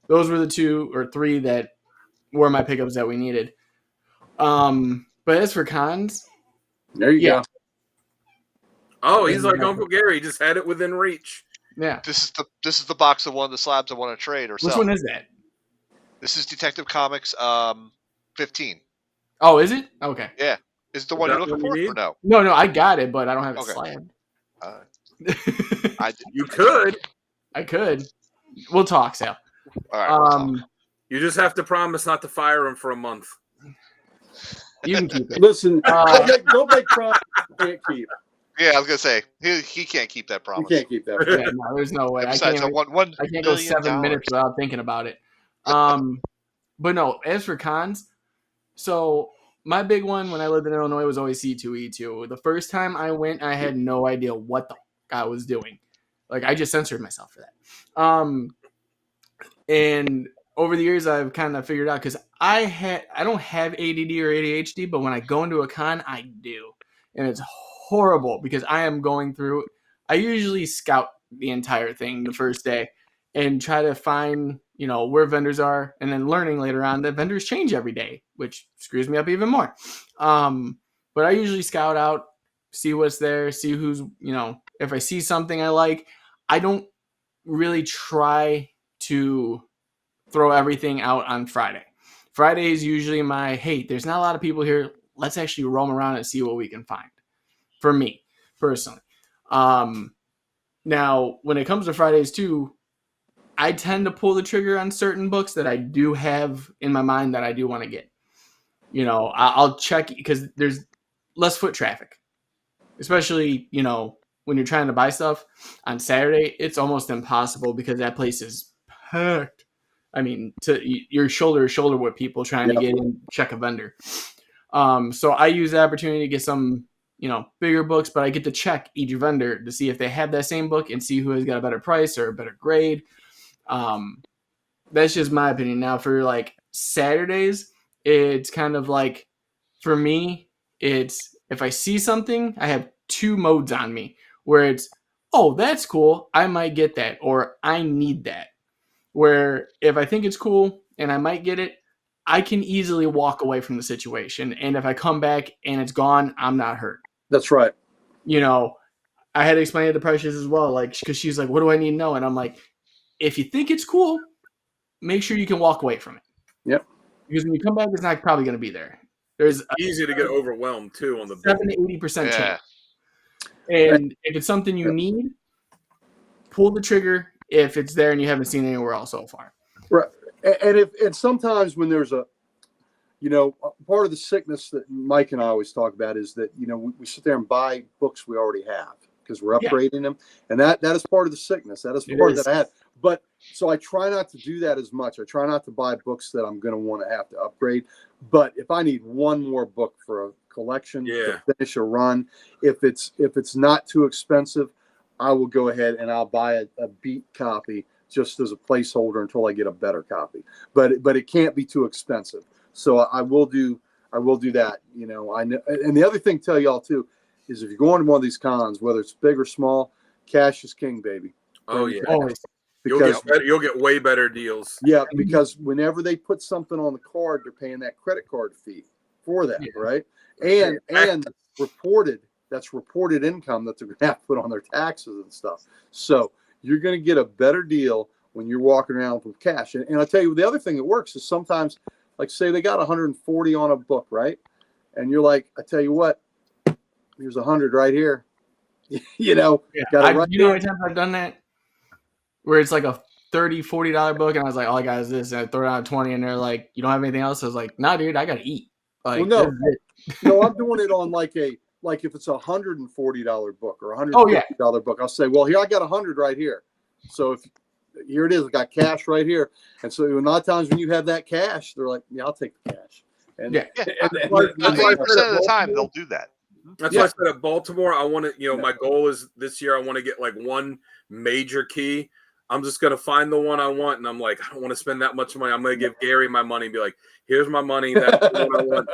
Those were the 2 or 3 that were my pickups that we needed. But as for cons, there you go. Oh, he's like Uncle Gary. He just had it within reach. Yeah. This is the box of one of the slabs I want to trade or sell. Which one is that? This is Detective Comics 15. Oh, is it? Okay. Yeah. Is it the one you're looking for or no? No, I got it, but I don't have a slab. You could. I could. We'll talk, Sal. All right. You just have to promise not to fire him for a month. You can keep it. Listen, don't make promises you can't keep. Yeah, I was gonna say he can't keep that promise. You can't keep that. Yeah, no, there's no way. Besides, I can't go 7 minutes without thinking about it. But no, as for cons, so my big one when I lived in Illinois was always C2E2. The first time I went, I had no idea what the fuck I was doing. Like, I just censored myself for that. And over the years, I've kind of figured out, because I don't have ADD or ADHD, but when I go into a con, I do. And it's horrible because I am going through, I usually scout the entire thing the first day and try to find, where vendors are, and then learning later on that vendors change every day, which screws me up even more. But I usually scout out, see what's there, see who's, if I see something I like, I don't really try to throw everything out on Friday. Friday is usually hey, there's not a lot of people here. Let's actually roam around and see what we can find. For me, personally. Now, when it comes to Fridays too, I tend to pull the trigger on certain books that I do have in my mind that I do want to get. I'll check because there's less foot traffic, especially, when you're trying to buy stuff on Saturday. It's almost impossible because that place is packed. I mean, you're shoulder to shoulder with people trying to get in, check a vendor. So I use the opportunity to get some, bigger books, but I get to check each vendor to see if they have that same book and see who has got a better price or a better grade. That's just my opinion. Now, for like Saturdays, it's kind of like, for me, it's if I see something, I have 2 modes on me where it's, oh, that's cool, I might get that, or I need that. Where if I think it's cool and I might get it, I can easily walk away from the situation. And if I come back and it's gone, I'm not hurt. That's right. I had to explain it to Precious as well, like, because she's like, what do I need to know? And I'm like, if you think it's cool, make sure you can walk away from it. Yep. Because when you come back, it's not probably going to be there. There's easy to get overwhelmed too on the 7 to 80% chance. And if it's something you need, pull the trigger if it's there and you haven't seen it anywhere else so far. Right. And sometimes when there's a part of the sickness that Mike and I always talk about is that, we sit there and buy books we already have because we're upgrading them. And that is part of the sickness. That is part that I had. But so I try not to do that as much. I try not to buy books that I'm going to want to have to upgrade. But if I need one more book for a collection to finish a run, if it's not too expensive, I will go ahead and I'll buy a beat copy just as a placeholder until I get a better copy. But it can't be too expensive. So I will do that. You know, I know. And the other thing to tell y'all too is if you're going to one of these cons, whether it's big or small, cash is king, baby. Oh yeah, Always. Because you'll get way better deals. yeah, because whenever they put something on the card, they're paying that credit card fee for that, right? And that's reported income that they're gonna have to put on their taxes and stuff. So you're gonna get a better deal when you're walking around with cash. And I'll tell you the other thing that works is sometimes, like say they got 140 on a book, right? And you're like, I tell you what, here's 100 right here. You know, got it right you know how many times I've done that? Where it's like a $30-$40 book, and I was like, all I got is this, and I throw it out 20, and they're like, you don't have anything else? I was like, nah, dude, I gotta eat. Like, well, no, this is it. no, I'm doing it on like if it's $140 book or $150 book, I'll say, well, here I got 100 right here. So if here it is, I got cash right here. And so a lot of times when you have that cash, they're like, yeah, I'll take the cash. And Yeah, and 90% of the time they'll do that. That's why I said at Baltimore, I want to, you know, my goal is this year I want to get like one major key. I'm just going to find the one I want. And I'm like, I don't want to spend that much money. I'm going to give Gary my money and be like, here's my money. That's the one I want.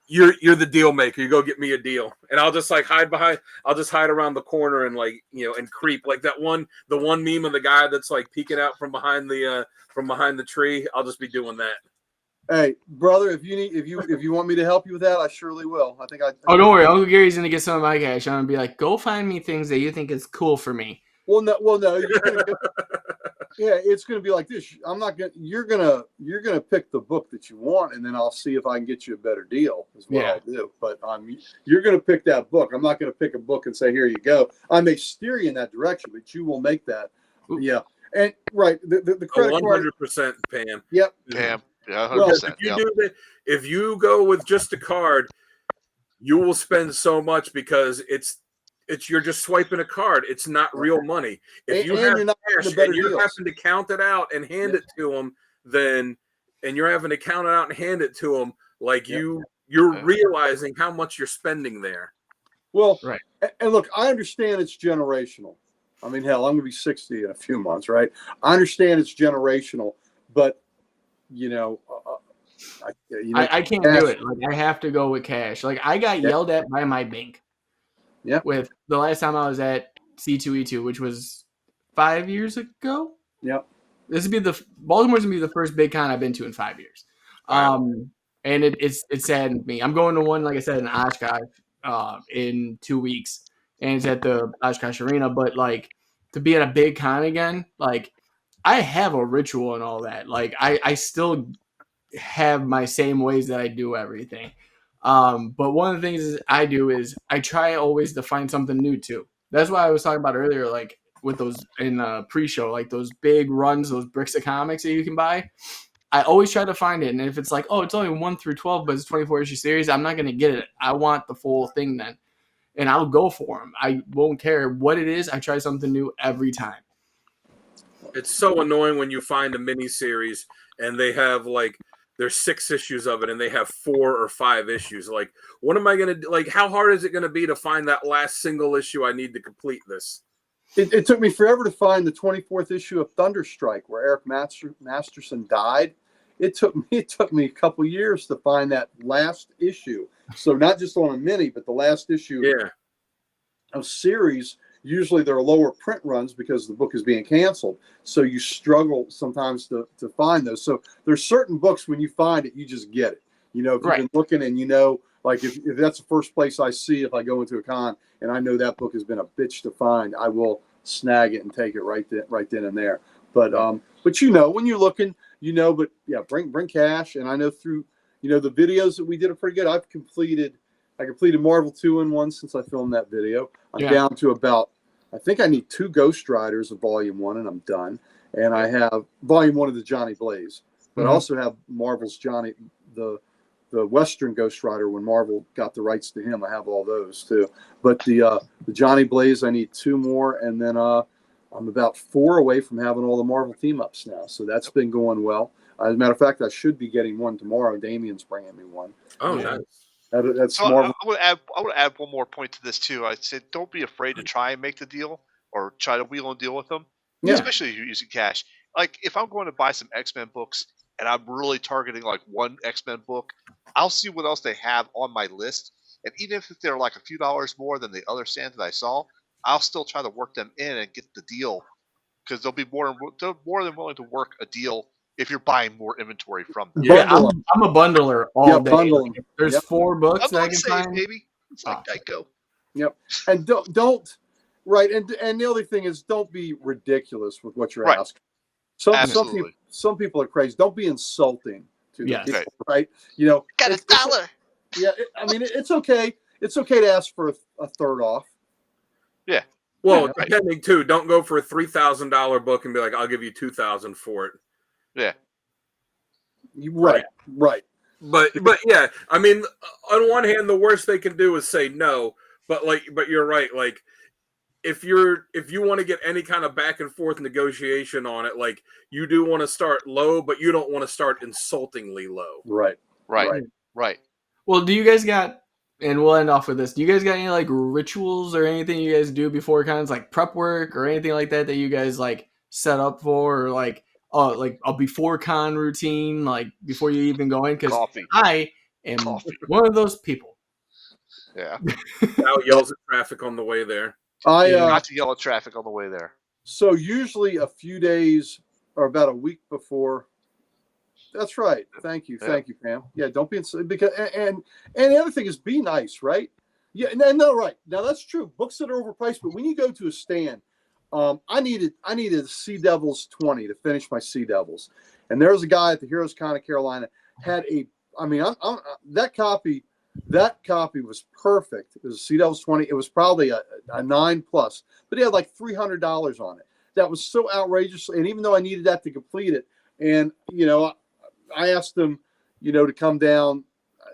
You're the deal maker. You go get me a deal. And I'll just like hide around the corner and like, you know, and creep like the one meme of the guy that's like peeking out from behind the tree. I'll just be doing that. Hey, brother, if you want me to help you with that, I surely will. Oh, don't worry. Uncle Gary's going to get some of my cash. I'm going to be like, go find me things that you think is cool for me. Well, no. You're gonna yeah, it's gonna be like this. I'm not gonna. You're gonna pick the book that you want, and then I'll see if I can get you a better deal. Is what I'll do. But you're gonna pick that book. I'm not gonna pick a book and say, here you go. I may steer you in that direction, but you will make that. Ooh. Yeah, and right. The credit 100% Pam. Yep, Pam. Yeah, 100%. Well, if you go with just a card, you will spend so much because it's you're just swiping a card. It's not real money. If you have cash and you're having to count it out and hand it to them, and you're having to count it out and hand it to them, like you're realizing how much you're spending there. Well, right. And look, I understand it's generational. I mean, hell, I'm going to be 60 in a few months, right? I understand it's generational, but you know, I can't do it. Like I have to go with cash. Like I got yelled at by my bank. Yeah. With the last time I was at C2E2, which was 5 years ago. Yep. Baltimore's gonna be the first big con I've been to in 5 years. Wow. And it saddened me. I'm going to one, like I said, in Oshkosh in 2 weeks, and it's at the Oshkosh Arena. But like to be at a big con again, like I have a ritual and all that. Like I still have my same ways that I do everything. But one of the things I do is I try always to find something new too. That's why I was talking about earlier, like with those in pre-show, like those big runs, those bricks of comics that you can buy. I always try to find it. And if it's like, oh, it's only 1 through 12, but it's 24 issue series, I'm not going to get it. I want the full thing then. And I'll go for them. I won't care what it is. I try something new every time. It's so annoying when you find a mini series and they have like, there's 6 issues of it and they have 4 or 5 issues. Like, what am I going to do? Like, how hard is it going to be to find that last single issue I need to complete this? It took me forever to find the 24th issue of Thunderstrike where Eric Masterson died. It took me a couple years to find that last issue. So not just on a mini, but the last issue of series. Usually there are lower print runs because the book is being canceled. So you struggle sometimes to find those. So there's certain books when you find it, you just get it. You know, if you've been looking and you know, like if that's the first place I see, if I go into a con and I know that book has been a bitch to find, I will snag it and take it right then and there. But you know, when you're looking, you know, but yeah, bring cash. And I know through, you know, the videos that we did are pretty good. I completed Marvel 2-in-1 since I filmed that video. I'm down to about, I think I need 2 Ghost Riders of Volume 1 and I'm done. And I have Volume 1 of the Johnny Blaze. But I also have Marvel's Johnny, the Western Ghost Rider when Marvel got the rights to him. I have all those too. But the Johnny Blaze, I need 2 more. And then I'm about 4 away from having all the Marvel team-ups now. So that's been going well. As a matter of fact, I should be getting one tomorrow. Damien's bringing me one. Oh, nice. That's so Marvel. I would add one more point to this too. I said, don't be afraid to try and make the deal or try to wheel and deal with them. Yeah. especially if you're using cash. Like if I'm going to buy some X-Men books and I'm really targeting like one X-Men book, I'll see what else they have on my list. And even if they're like a few dollars more than the other stand that I saw, I'll still try to work them in and get the deal, because they'll be more than willing to work a deal if you're buying more inventory from them. Yeah, Bundle I'm a bundler all Yeah, day. bundle 'em. Like, if there's Yep. 4 books I'm that I going can safe, find. baby. It's like Geico. Yep. And don't right. And the other thing is, don't be ridiculous with what you're Right. asking. Absolutely. Some people are crazy. Don't be insulting to the Yes. people, right? You know, Got a dollar. I mean, it's okay. It's okay to ask for a third off. Well, Yeah, right. depending too, don't go for a $3,000 book and be like, "I'll give you $2,000 for it." Yeah. Right. But yeah, I mean, on one hand, the worst they can do is say no. But you're right. Like, if you want to get any kind of back and forth negotiation on it, like, you do want to start low, but you don't want to start insultingly low. Right. Right. Well, do you guys got, and we'll end off with this, do you guys got any like rituals or anything you guys do before cons, like prep work or anything like that you guys like set up for, or like a before con routine, like before you even go in? Because Coffee. I am one of those people. Yeah. Now yells at traffic on the way there. Not to yell at traffic on the way there. So usually a few days or about a week before. That's right. Thank you, Pam. Yeah, don't be because and the other thing is be nice, right? Yeah, no, right. Now that's true. Books that are overpriced, but when you go to a stand, I needed Sea Devils 20 to finish my Sea Devils, and there was a guy at the Heroes Con of Carolina had a. I mean, that copy was perfect. It was a Sea Devils 20. It was probably a 9+, but he had like $300 on it. That was so outrageous, and even though I needed that to complete it, and I asked him, to come down.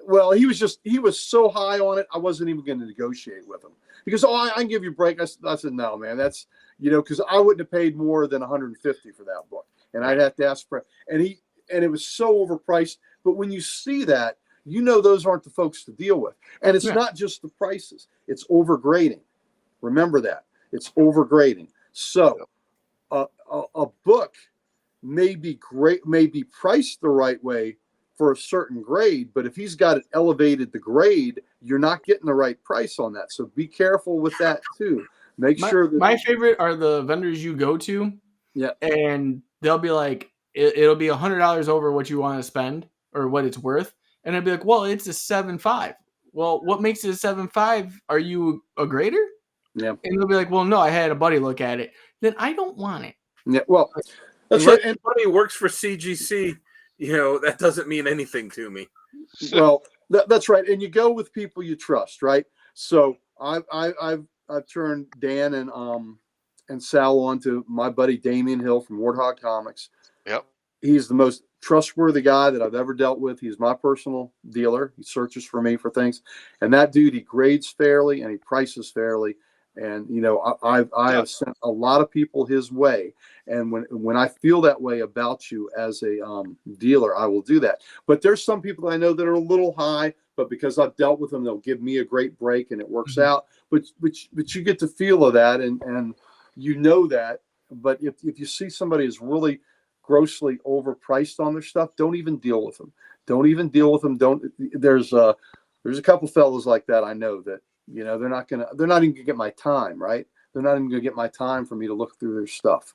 Well, he was so high on it, I wasn't even going to negotiate with him because, I can give you a break. I said, no, man, that's, because I wouldn't have paid more than $150 for that book. And I'd have to ask for, and it was so overpriced. But when you see that, those aren't the folks to deal with. And it's not just the prices, it's overgrading. Remember that. It's overgrading. So a book may be great, may be priced the right way for a certain grade, but if he's got it elevated the grade, you're not getting the right price on that. So be careful with that too. Make sure that my favorite are the vendors you go to. Yeah. And they'll be like, it'll be $100 over what you want to spend or what it's worth. And I'd be like, well, it's a 7.5. Well, what makes it a 7.5? Are you a grader? Yeah. And they'll be like, well, no, I had a buddy look at it. Then I don't want it. Yeah. Well, that's right. And buddy works for CGC. That doesn't mean anything to me. Well, that's right. And you go with people you trust, right? So I've turned Dan and Sal on to my buddy Damian Hill from Warthog Comics. Yep. He's the most trustworthy guy that I've ever dealt with. He's my personal dealer. He searches for me for things. And that dude, he grades fairly and he prices fairly. And, I have sent a lot of people his way. And when I feel that way about you as a dealer, I will do that. But there's some people that I know that are a little high, but because I've dealt with them, they'll give me a great break and it works out. But you get the feel of that and that. But if you see somebody is really grossly overpriced on their stuff, don't even deal with them. There's a couple fellows like that I know that they're not even gonna get my time, right? They're not even gonna get my time for me to look through their stuff.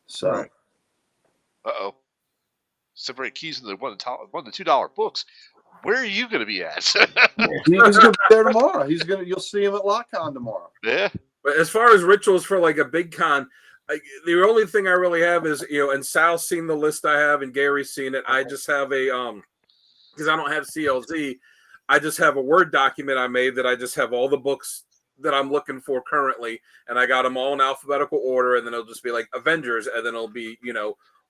So, right. Separate keys in the $1 to $2 books. Where are you going to be at? He's going to be there tomorrow. You'll see him at LockCon tomorrow. Yeah. But as far as rituals for like a big con, the only thing I really have is and Sal's seen the list I have, and Gary's seen it. I just have a because I don't have CLZ. I just have a Word document I made that I just have all the books that I'm looking for currently, and I got them all in alphabetical order, and then it'll just be like Avengers, and then it'll be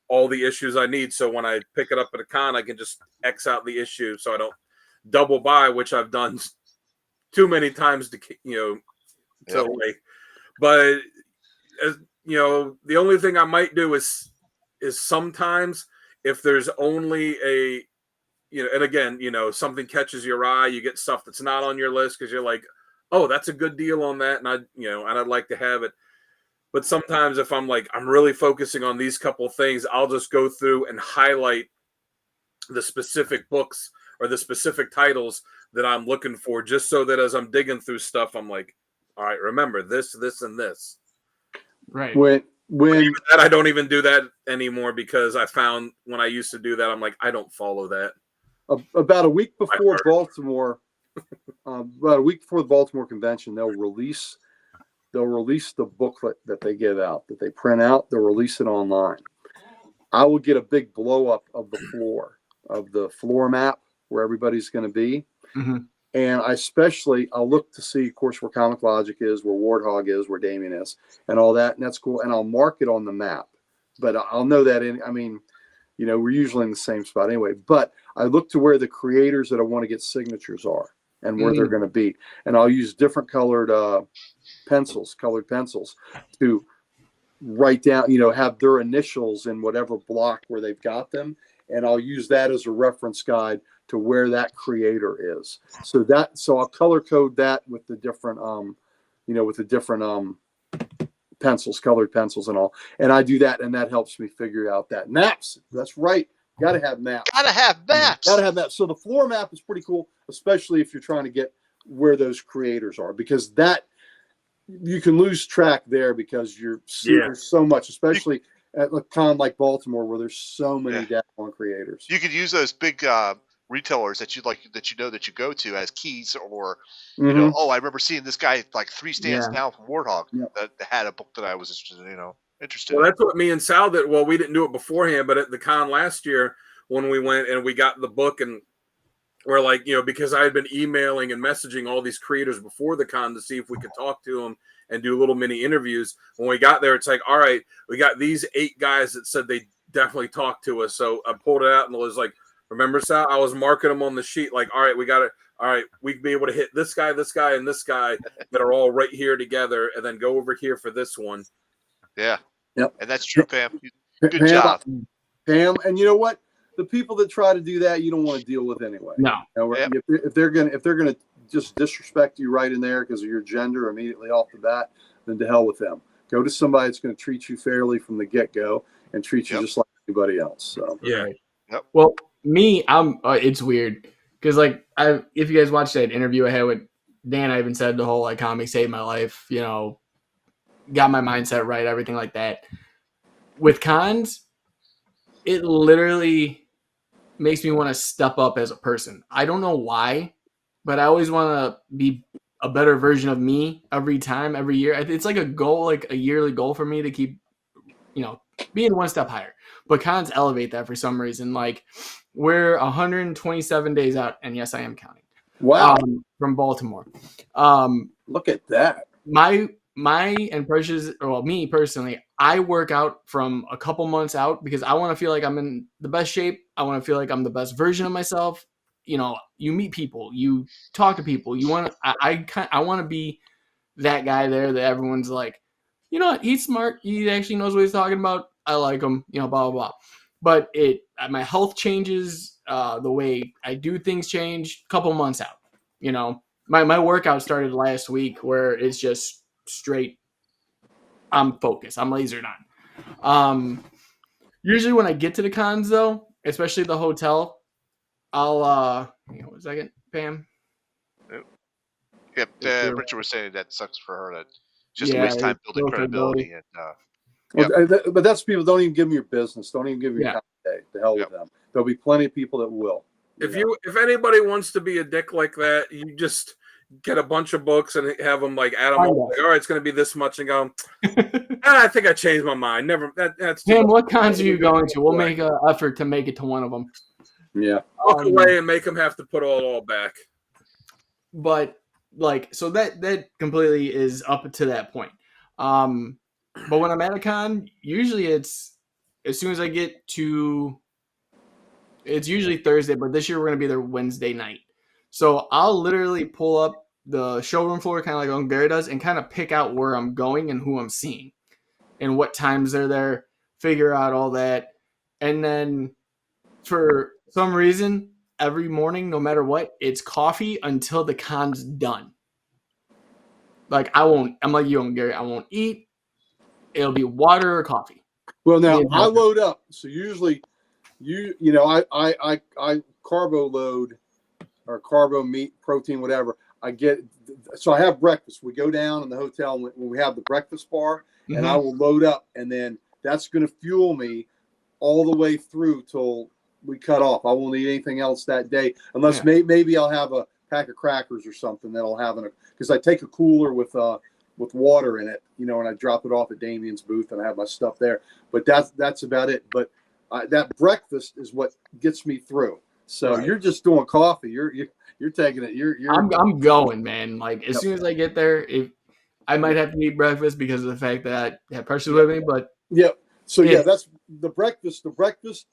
all the issues I need. So when I pick it up at a con, I can just X out the issue, so I don't double buy, which I've done too many times to wait. But as the only thing I might do is sometimes if there's only a and again, something catches your eye, you get stuff that's not on your list because you're like, oh, that's a good deal on that, and and I'd like to have it. But sometimes if I'm like, I'm really focusing on these couple things, I'll just go through and highlight the specific books or the specific titles that I'm looking for, just so that as I'm digging through stuff, I'm like, all right, remember this, this, and this. Right. When Even that, I don't even do that anymore, because I found when I used to do that, I'm like, I don't follow that. about a week before Baltimore, about a week before the Baltimore convention, they'll release the booklet that they give out, that they print out. They'll release it online. I will get a big blow up of the floor map where everybody's going to be. Mm-hmm. And I'll look to see, of course, where Comic Logic is, where Warthog is, where Damien is, and all that. And that's cool. And I'll mark it on the map. But I'll know that we're usually in the same spot anyway. But I look to where the creators that I want to get signatures are and where they're going to be. And I'll use different colored pencils to write down, have their initials in whatever block where they've got them. And I'll use that as a reference guide to where that creator is. So I'll color code that with the different, pencils, colored pencils and all. And I do that, and that helps me figure out that maps. That's right. Got to have maps. Gotta have maps. So the floor map is pretty cool, especially if you're trying to get where those creators are, because that you can lose track there because there's so much, especially at a con like Baltimore where there's so many daggone creators. You could use those big retailers that you go to as keys, or I remember seeing this guy like 3 stands down from Warthog that had a book that I was interested Well, in. that's what me and Sal did. Well, we didn't do it beforehand, but at the con last year when we went and we got the book, and we're like, because I had been emailing and messaging all these creators before the con to see if we could talk to them and do little mini interviews. When we got there, it's like, all right, we got these 8 guys that said they definitely talked to us. So I pulled it out and it was like, remember, Sal? I was marking them on the sheet like, all right, we got it. All right, we'd be able to hit this guy, and this guy that are all right here together, and then go over here for this one. Yeah. Yep. And that's true, Pam. Good job. Pam, and you know what? The people that try to do that, you don't want to deal with anyway. No. If they're gonna just disrespect you right in there because of your gender immediately off the bat, then to hell with them. Go to somebody that's going to treat you fairly from the get-go and treat you just like anybody else. So Yeah. Yep. Well, me, it's weird because if you guys watched that interview I had with Dan, I even said the whole comics saved my life. Got my mindset right, everything like that. With cons, it literally makes me want to step up as a person. I don't know why, but I always want to be a better version of me every time, every year. It's like a goal, like a yearly goal for me to keep, being one step higher. But cons elevate that for some reason. Like, we're 127 days out, and yes, I am counting. Wow. From Baltimore. Look at that. My impressions, me personally, I work out from a couple months out because I want to feel like I'm in the best shape. I want to feel like I'm the best version of myself. You meet people, you talk to people. I want to be that guy there that everyone's like, he's smart. He actually knows what he's talking about. I like him. Blah blah blah. But my health changes. The way I do things change. A couple months out. My workout started last week where it's just straight. I'm focused. I'm lasered on. Usually when I get to the cons though, especially the hotel, I'll hang on 1 second, Pam. Yep. Richard was saying that sucks for her. That just waste time building credibility. But that's people don't even give them your business. Don't even give them your contact. To hell with them. There'll be plenty of people that will. If anybody wants to be a dick like that, you just get a bunch of books and have them like add them all. Like, all right, it's going to be this much, and go. I think I changed my mind. Never. That's Pam, what cons are you going to? We'll make an effort to make it to one of them. Yeah. Walk away and make them have to put it all back. But so that completely is up to that point. But when I'm at a con, usually it's as soon as I get to. It's usually Thursday, but this year we're going to be there Wednesday night. So I'll literally pull up the showroom floor, kind of like Uncle Gary does, and kind of pick out where I'm going and who I'm seeing and what times they're there, figure out all that. And then for some reason, every morning, no matter what, it's coffee until the con's done. I'm like you, Uncle Gary. I won't eat. it'll be water or coffee. Well, now Yeah, I load up. So usually, I carbo load or carbo meat, protein, whatever. I get. So I have breakfast. We go down in the hotel when we have the breakfast bar, and I will load up, and then that's going to fuel me all the way through till we cut off. I won't eat anything else that day, unless maybe I'll have a pack of crackers or something that I'll have in because I take a cooler with water in it, and I drop it off at Damien's booth and I have my stuff there. But that's about it. But that breakfast is what gets me through. So you're just doing coffee. You're taking it. I'm going, man. Like as soon as I get there, I might have to eat breakfast because of the fact that I have pressure with me. But so that's the breakfast. The breakfast,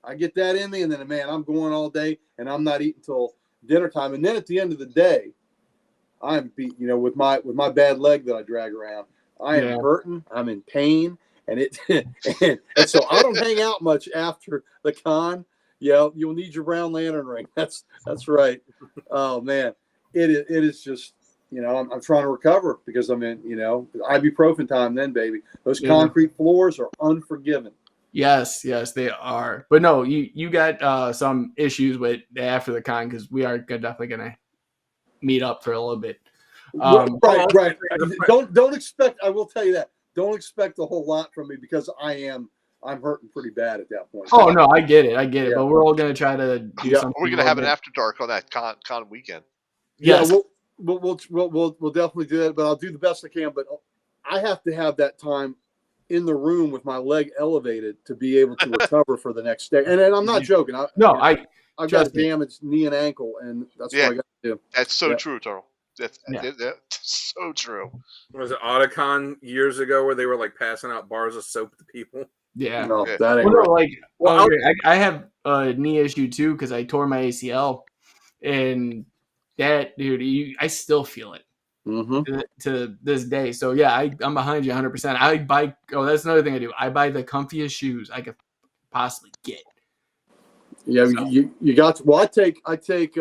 I get that in me, and then man, I'm going all day, and I'm not eating till dinner time. And then at the end of the day, I'm beat. With my bad leg that I drag around, I am hurting. I'm in pain, and and so I don't hang out much after the con. Yeah, you'll need your brown lantern ring. That's right. Oh man, it is just I'm trying to recover because I'm in ibuprofen time. Then baby, those concrete floors are unforgiving. Yes, they are. But no, you got some issues with after the con because we are definitely gonna meet up for a little bit. Right. Don't expect. I will tell you that. Don't expect a whole lot from me because I'm hurting pretty bad at that point. Oh no, I get it. But we're all gonna try to do something. We're gonna have an after dark on that con weekend. Yes. Yeah, we'll definitely do that. But I'll do the best I can. But I have to have that time in the room with my leg elevated to be able to recover for the next day. And I'm not joking. I've got a damaged knee and ankle, and that's what I got to do. That's so true, Turtle. That's so true. Was it Otacon years ago where they were like passing out bars of soap to people? Yeah. No, that ain't right. I have a knee issue too because I tore my ACL, and that dude, I still feel it to this day. So yeah, I'm behind you 100%. I buy. Oh, that's another thing I do. I buy the comfiest shoes I could possibly get. Yeah, so. You got to. Well, I take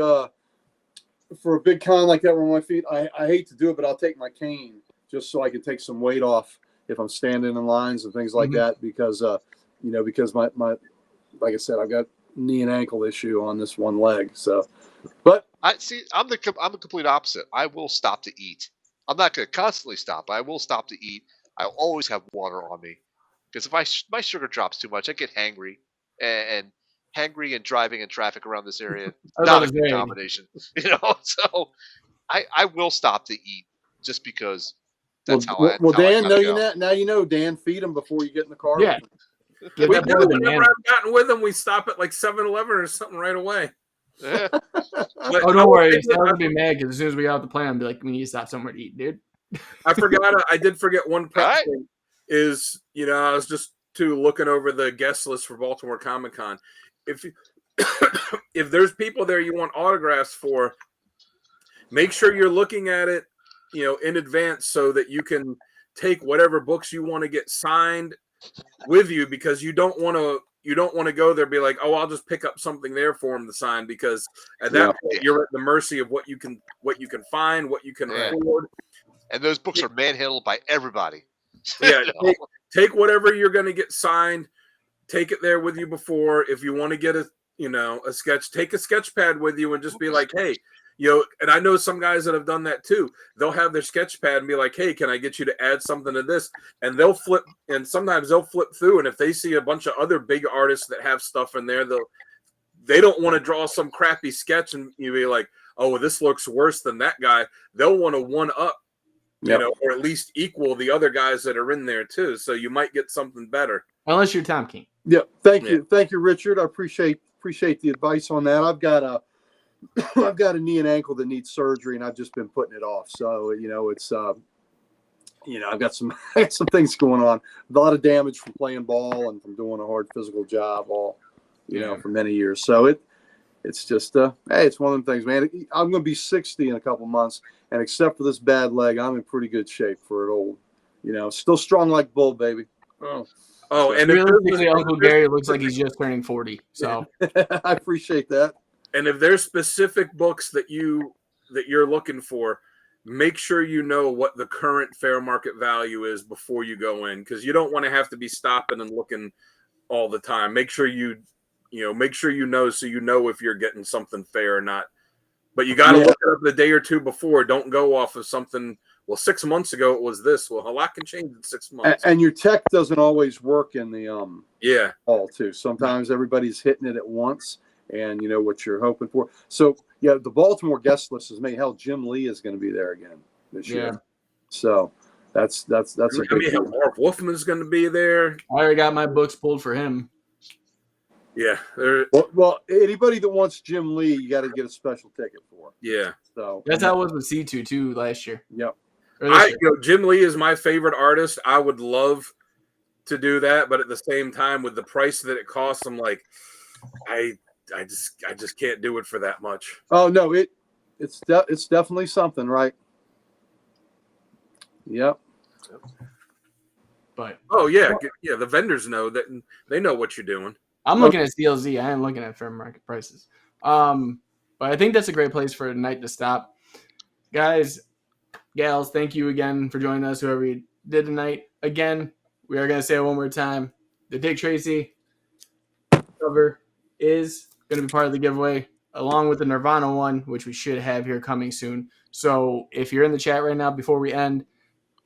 for a big con like that on my feet. I hate to do it, but I'll take my cane just so I can take some weight off if I'm standing in lines and things like that because because my like I said, I've got knee and ankle issue on this one leg. So, but I'm the complete opposite. I will stop to eat. I'm not going to constantly stop, but I will stop to eat. I'll always have water on me because if my sugar drops too much, I get hangry and hangry and driving in traffic around this area. Not a good combination, So I will stop to eat just because. That's Dan, now you know, Dan, feed them before you get in the car. Yeah. Whenever I've gotten with them, we stop at like 7-Eleven or something right away. Yeah. Don't worry. I'll be mad because as soon as we got off the plane, I'll be like, we need to stop somewhere to eat, dude. I did forget one prep thing is, I was just looking over the guest list for Baltimore Comic Con. If there's people there you want autographs for, make sure you're looking at it in advance so that you can take whatever books you want to get signed with you because you don't want to go there and be like, oh, I'll just pick up something there for him to sign because at that point you're at the mercy of what you can find, what you can afford. And those books are manhandled by everybody. Yeah, take whatever you're going to get signed, take it there with you before. If you want to get a sketch, take a sketch pad with you and just be like, hey, and I know some guys that have done that too. They'll have their sketch pad and be like, hey, can I get you to add something to this? And sometimes they'll flip through. And if they see a bunch of other big artists that have stuff in there, they don't want to draw some crappy sketch and you be like, oh, this looks worse than that guy. They'll want to one up, or at least equal the other guys that are in there too. So you might get something better. Unless you're Tom King. Yeah. Thank you, Richard. I appreciate the advice on that. I've got a knee and ankle that needs surgery, and I've just been putting it off. So it's I've got some things going on. A lot of damage from playing ball and from doing a hard physical job for many years. So it's just hey, it's one of them things, man. I'm going to be 60 in a couple months, and except for this bad leg, I'm in pretty good shape for an old. Still strong like bull, baby. And realistically, Uncle Gary looks like he's just turning 40. So I appreciate that. And if there's specific books that you're looking for, make sure you know what the current fair market value is before you go in, because you don't want to have to be stopping and looking all the time. Make sure you know so you know if you're getting something fair or not. But you got to look it up the day or two before. Don't go off of something. Well, 6 months ago it was this. Well, a lot can change in 6 months. And your tech doesn't always work in the hall too. Sometimes everybody's hitting it at once, and you know what you're hoping for. So yeah, the Baltimore guest list is made. Hell, Jim Lee is going to be there again this year. So that's a big deal. Mark Wolfman's going to be there. I already got my books pulled for him. Yeah. Well, anybody that wants Jim Lee, you got to get a special ticket for. Yeah. So that's how it was with C2 too last year. Yep. Jim Lee is my favorite artist. I would love to do that, but at the same time, with the price that it costs, I'm like, I just can't do it for that much. Oh no, it's definitely something, right? Yep. But the vendors know that, they know what you're doing. I'm looking at CLZ. I am looking at fair market prices. But I think that's a great place for a night to stop. Guys, gals, thank you again for joining us, whoever you did tonight. Again, we are going to say it one more time. The Dick Tracy cover is going to be part of the giveaway, along with the Nirvana one, which we should have here coming soon. So if you're in the chat right now, before we end,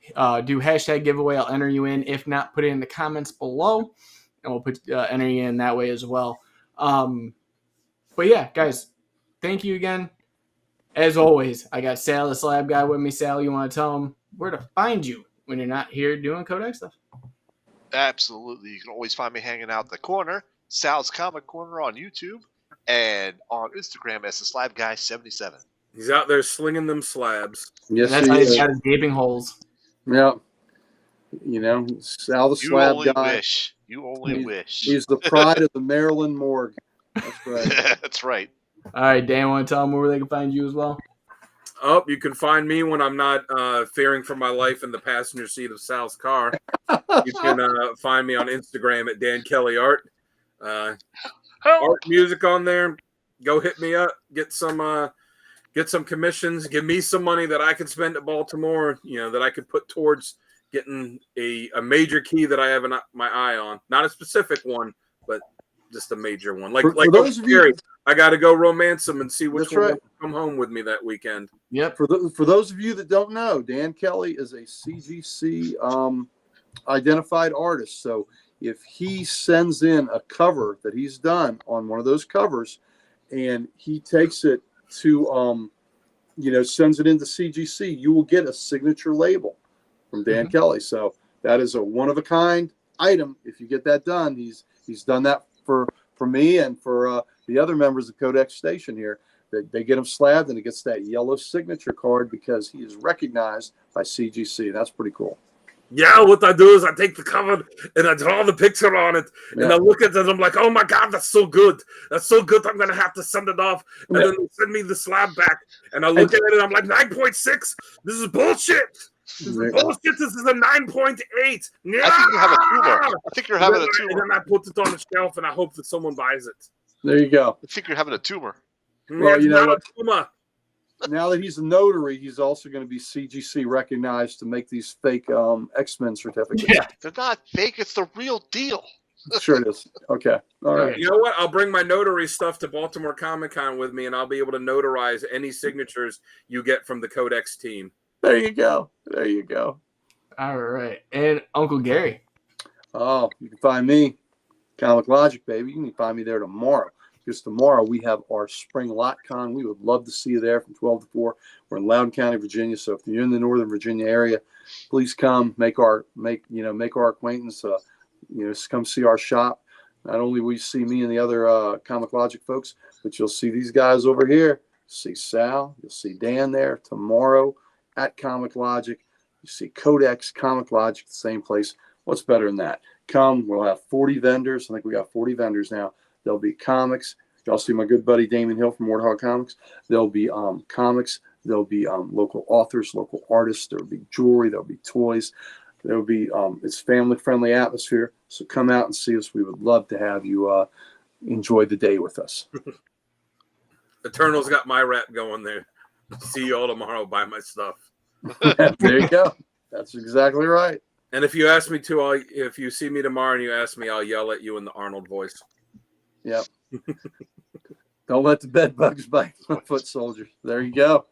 do hashtag giveaway. I'll enter you in. If not, put it in the comments below, and we'll put enter you in that way as well. But yeah, guys, thank you again. As always, I got Sal, the Slab guy, with me. Sal, you want to tell them where to find you when you're not here doing CODEX stuff? Absolutely. You can always find me hanging out in the corner, Sal's Comic Corner on YouTube, and on Instagram as the Slab Guy 77. He's out there slinging them slabs. Yes, that's how he's got his gaping holes. Yeah. You know, Sal the Slab Guy. You only wish. He's the pride of the Maryland morgue. That's right. That's right. All right, Dan, want to tell them where they can find you as well? Oh, you can find me when I'm not fearing for my life in the passenger seat of Sal's car. You can find me on Instagram at Dan Kelly Art. Art music on there. Go hit me up. Get some commissions. Give me some money that I can spend at Baltimore. That I could put towards getting a major key that I have my eye on. Not a specific one, but just a major one. Like those of you, I got to go romance them and see which one will come home with me that weekend. Yep. For those of you that don't know, Dan Kelly is a CGC identified artist. So if he sends in a cover that he's done on one of those covers, and he takes it to sends it into CGC, you will get a signature label from Dan Kelly. So that is a one of a kind item. If you get that done, he's done that for me and for the other members of CODEX Station here. They get him slabbed, and it gets that yellow signature card because he is recognized by CGC. That's pretty cool. Yeah, what I do is I take the cover and I draw the picture on it, and I look at it and I'm like, oh my God, that's so good. That's so good. I'm going to have to send it off. And then they send me the slab back, and I look at it and I'm like, 9.6? This is bullshit. This is bullshit. This is a 9.8. Yeah! I think you have a tumor. I think you're having a tumor. And then I put it on the shelf and I hope that someone buys it. There you go. I think you're having a tumor. Well, you know what? Now that he's a notary, he's also going to be CGC recognized to make these fake X-Men certificates. Yeah. They're not fake. It's the real deal. Sure it is. Okay. All right. You know what? I'll bring my notary stuff to Baltimore Comic-Con with me, and I'll be able to notarize any signatures you get from the CODEX team. There you go. There you go. All right. And Uncle Gary. Oh, you can find me, Comic Logic, baby. You can find me there tomorrow. Because tomorrow we have our spring lot con. We would love to see you there from 12 to 4. We're in Loudoun County, Virginia. So if you're in the Northern Virginia area, please come make our acquaintance. Come see our shop. Not only will you see me and the other Comic Logic folks, but you'll see these guys over here. You'll see Sal. You'll see Dan there tomorrow at Comic Logic. You see CODEX, Comic Logic, the same place. What's better than that? Come. We'll have 40 vendors. I think we got 40 vendors now. There'll be comics. Y'all see my good buddy Damon Hill from Warthog Comics. There'll be comics. There'll be local authors, local artists. There'll be jewelry. There'll be toys. There'll be it's family-friendly atmosphere. So come out and see us. We would love to have you enjoy the day with us. Eternal's got my rap going there. See you all tomorrow. Buy my stuff. There you go. That's exactly right. And if you ask me to, if you see me tomorrow and you ask me, I'll yell at you in the Arnold voice. Yep. Don't let the bed bugs bite my foot soldiers. There you go.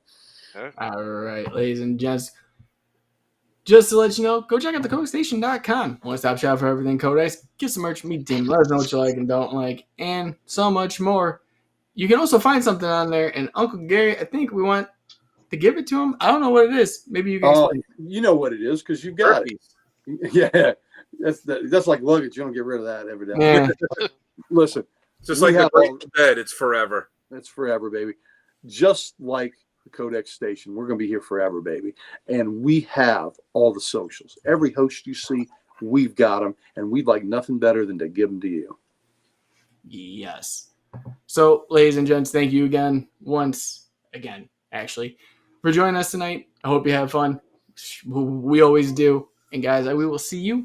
All right, ladies and gents. Just to let you know, go check out the CodexStation.com. One-stop shop for everything Codex. Get some merch, meet Tim, let us know what you like and don't like, and so much more. You can also find something on there, and Uncle Gary, I think we want to give it to him. I don't know what it is. Maybe you can explain. You know what it is because you've got Herpes. it. Yeah. That's like luggage. You don't get rid of that every day. Yeah. Listen. It's just We like the have great all- bed. It's forever. It's forever, baby. Just like the Codex Station, we're going to be here forever, baby. And we have all the socials. Every host you see, we've got them, and we'd like nothing better than to give them to you. Yes. So, ladies and gents, thank you again, actually, for joining us tonight. I hope you have fun. We always do. And guys, we will see you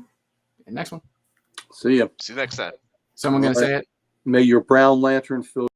in the next one. See ya. See you next time. Someone going to say it? May your brown lantern fill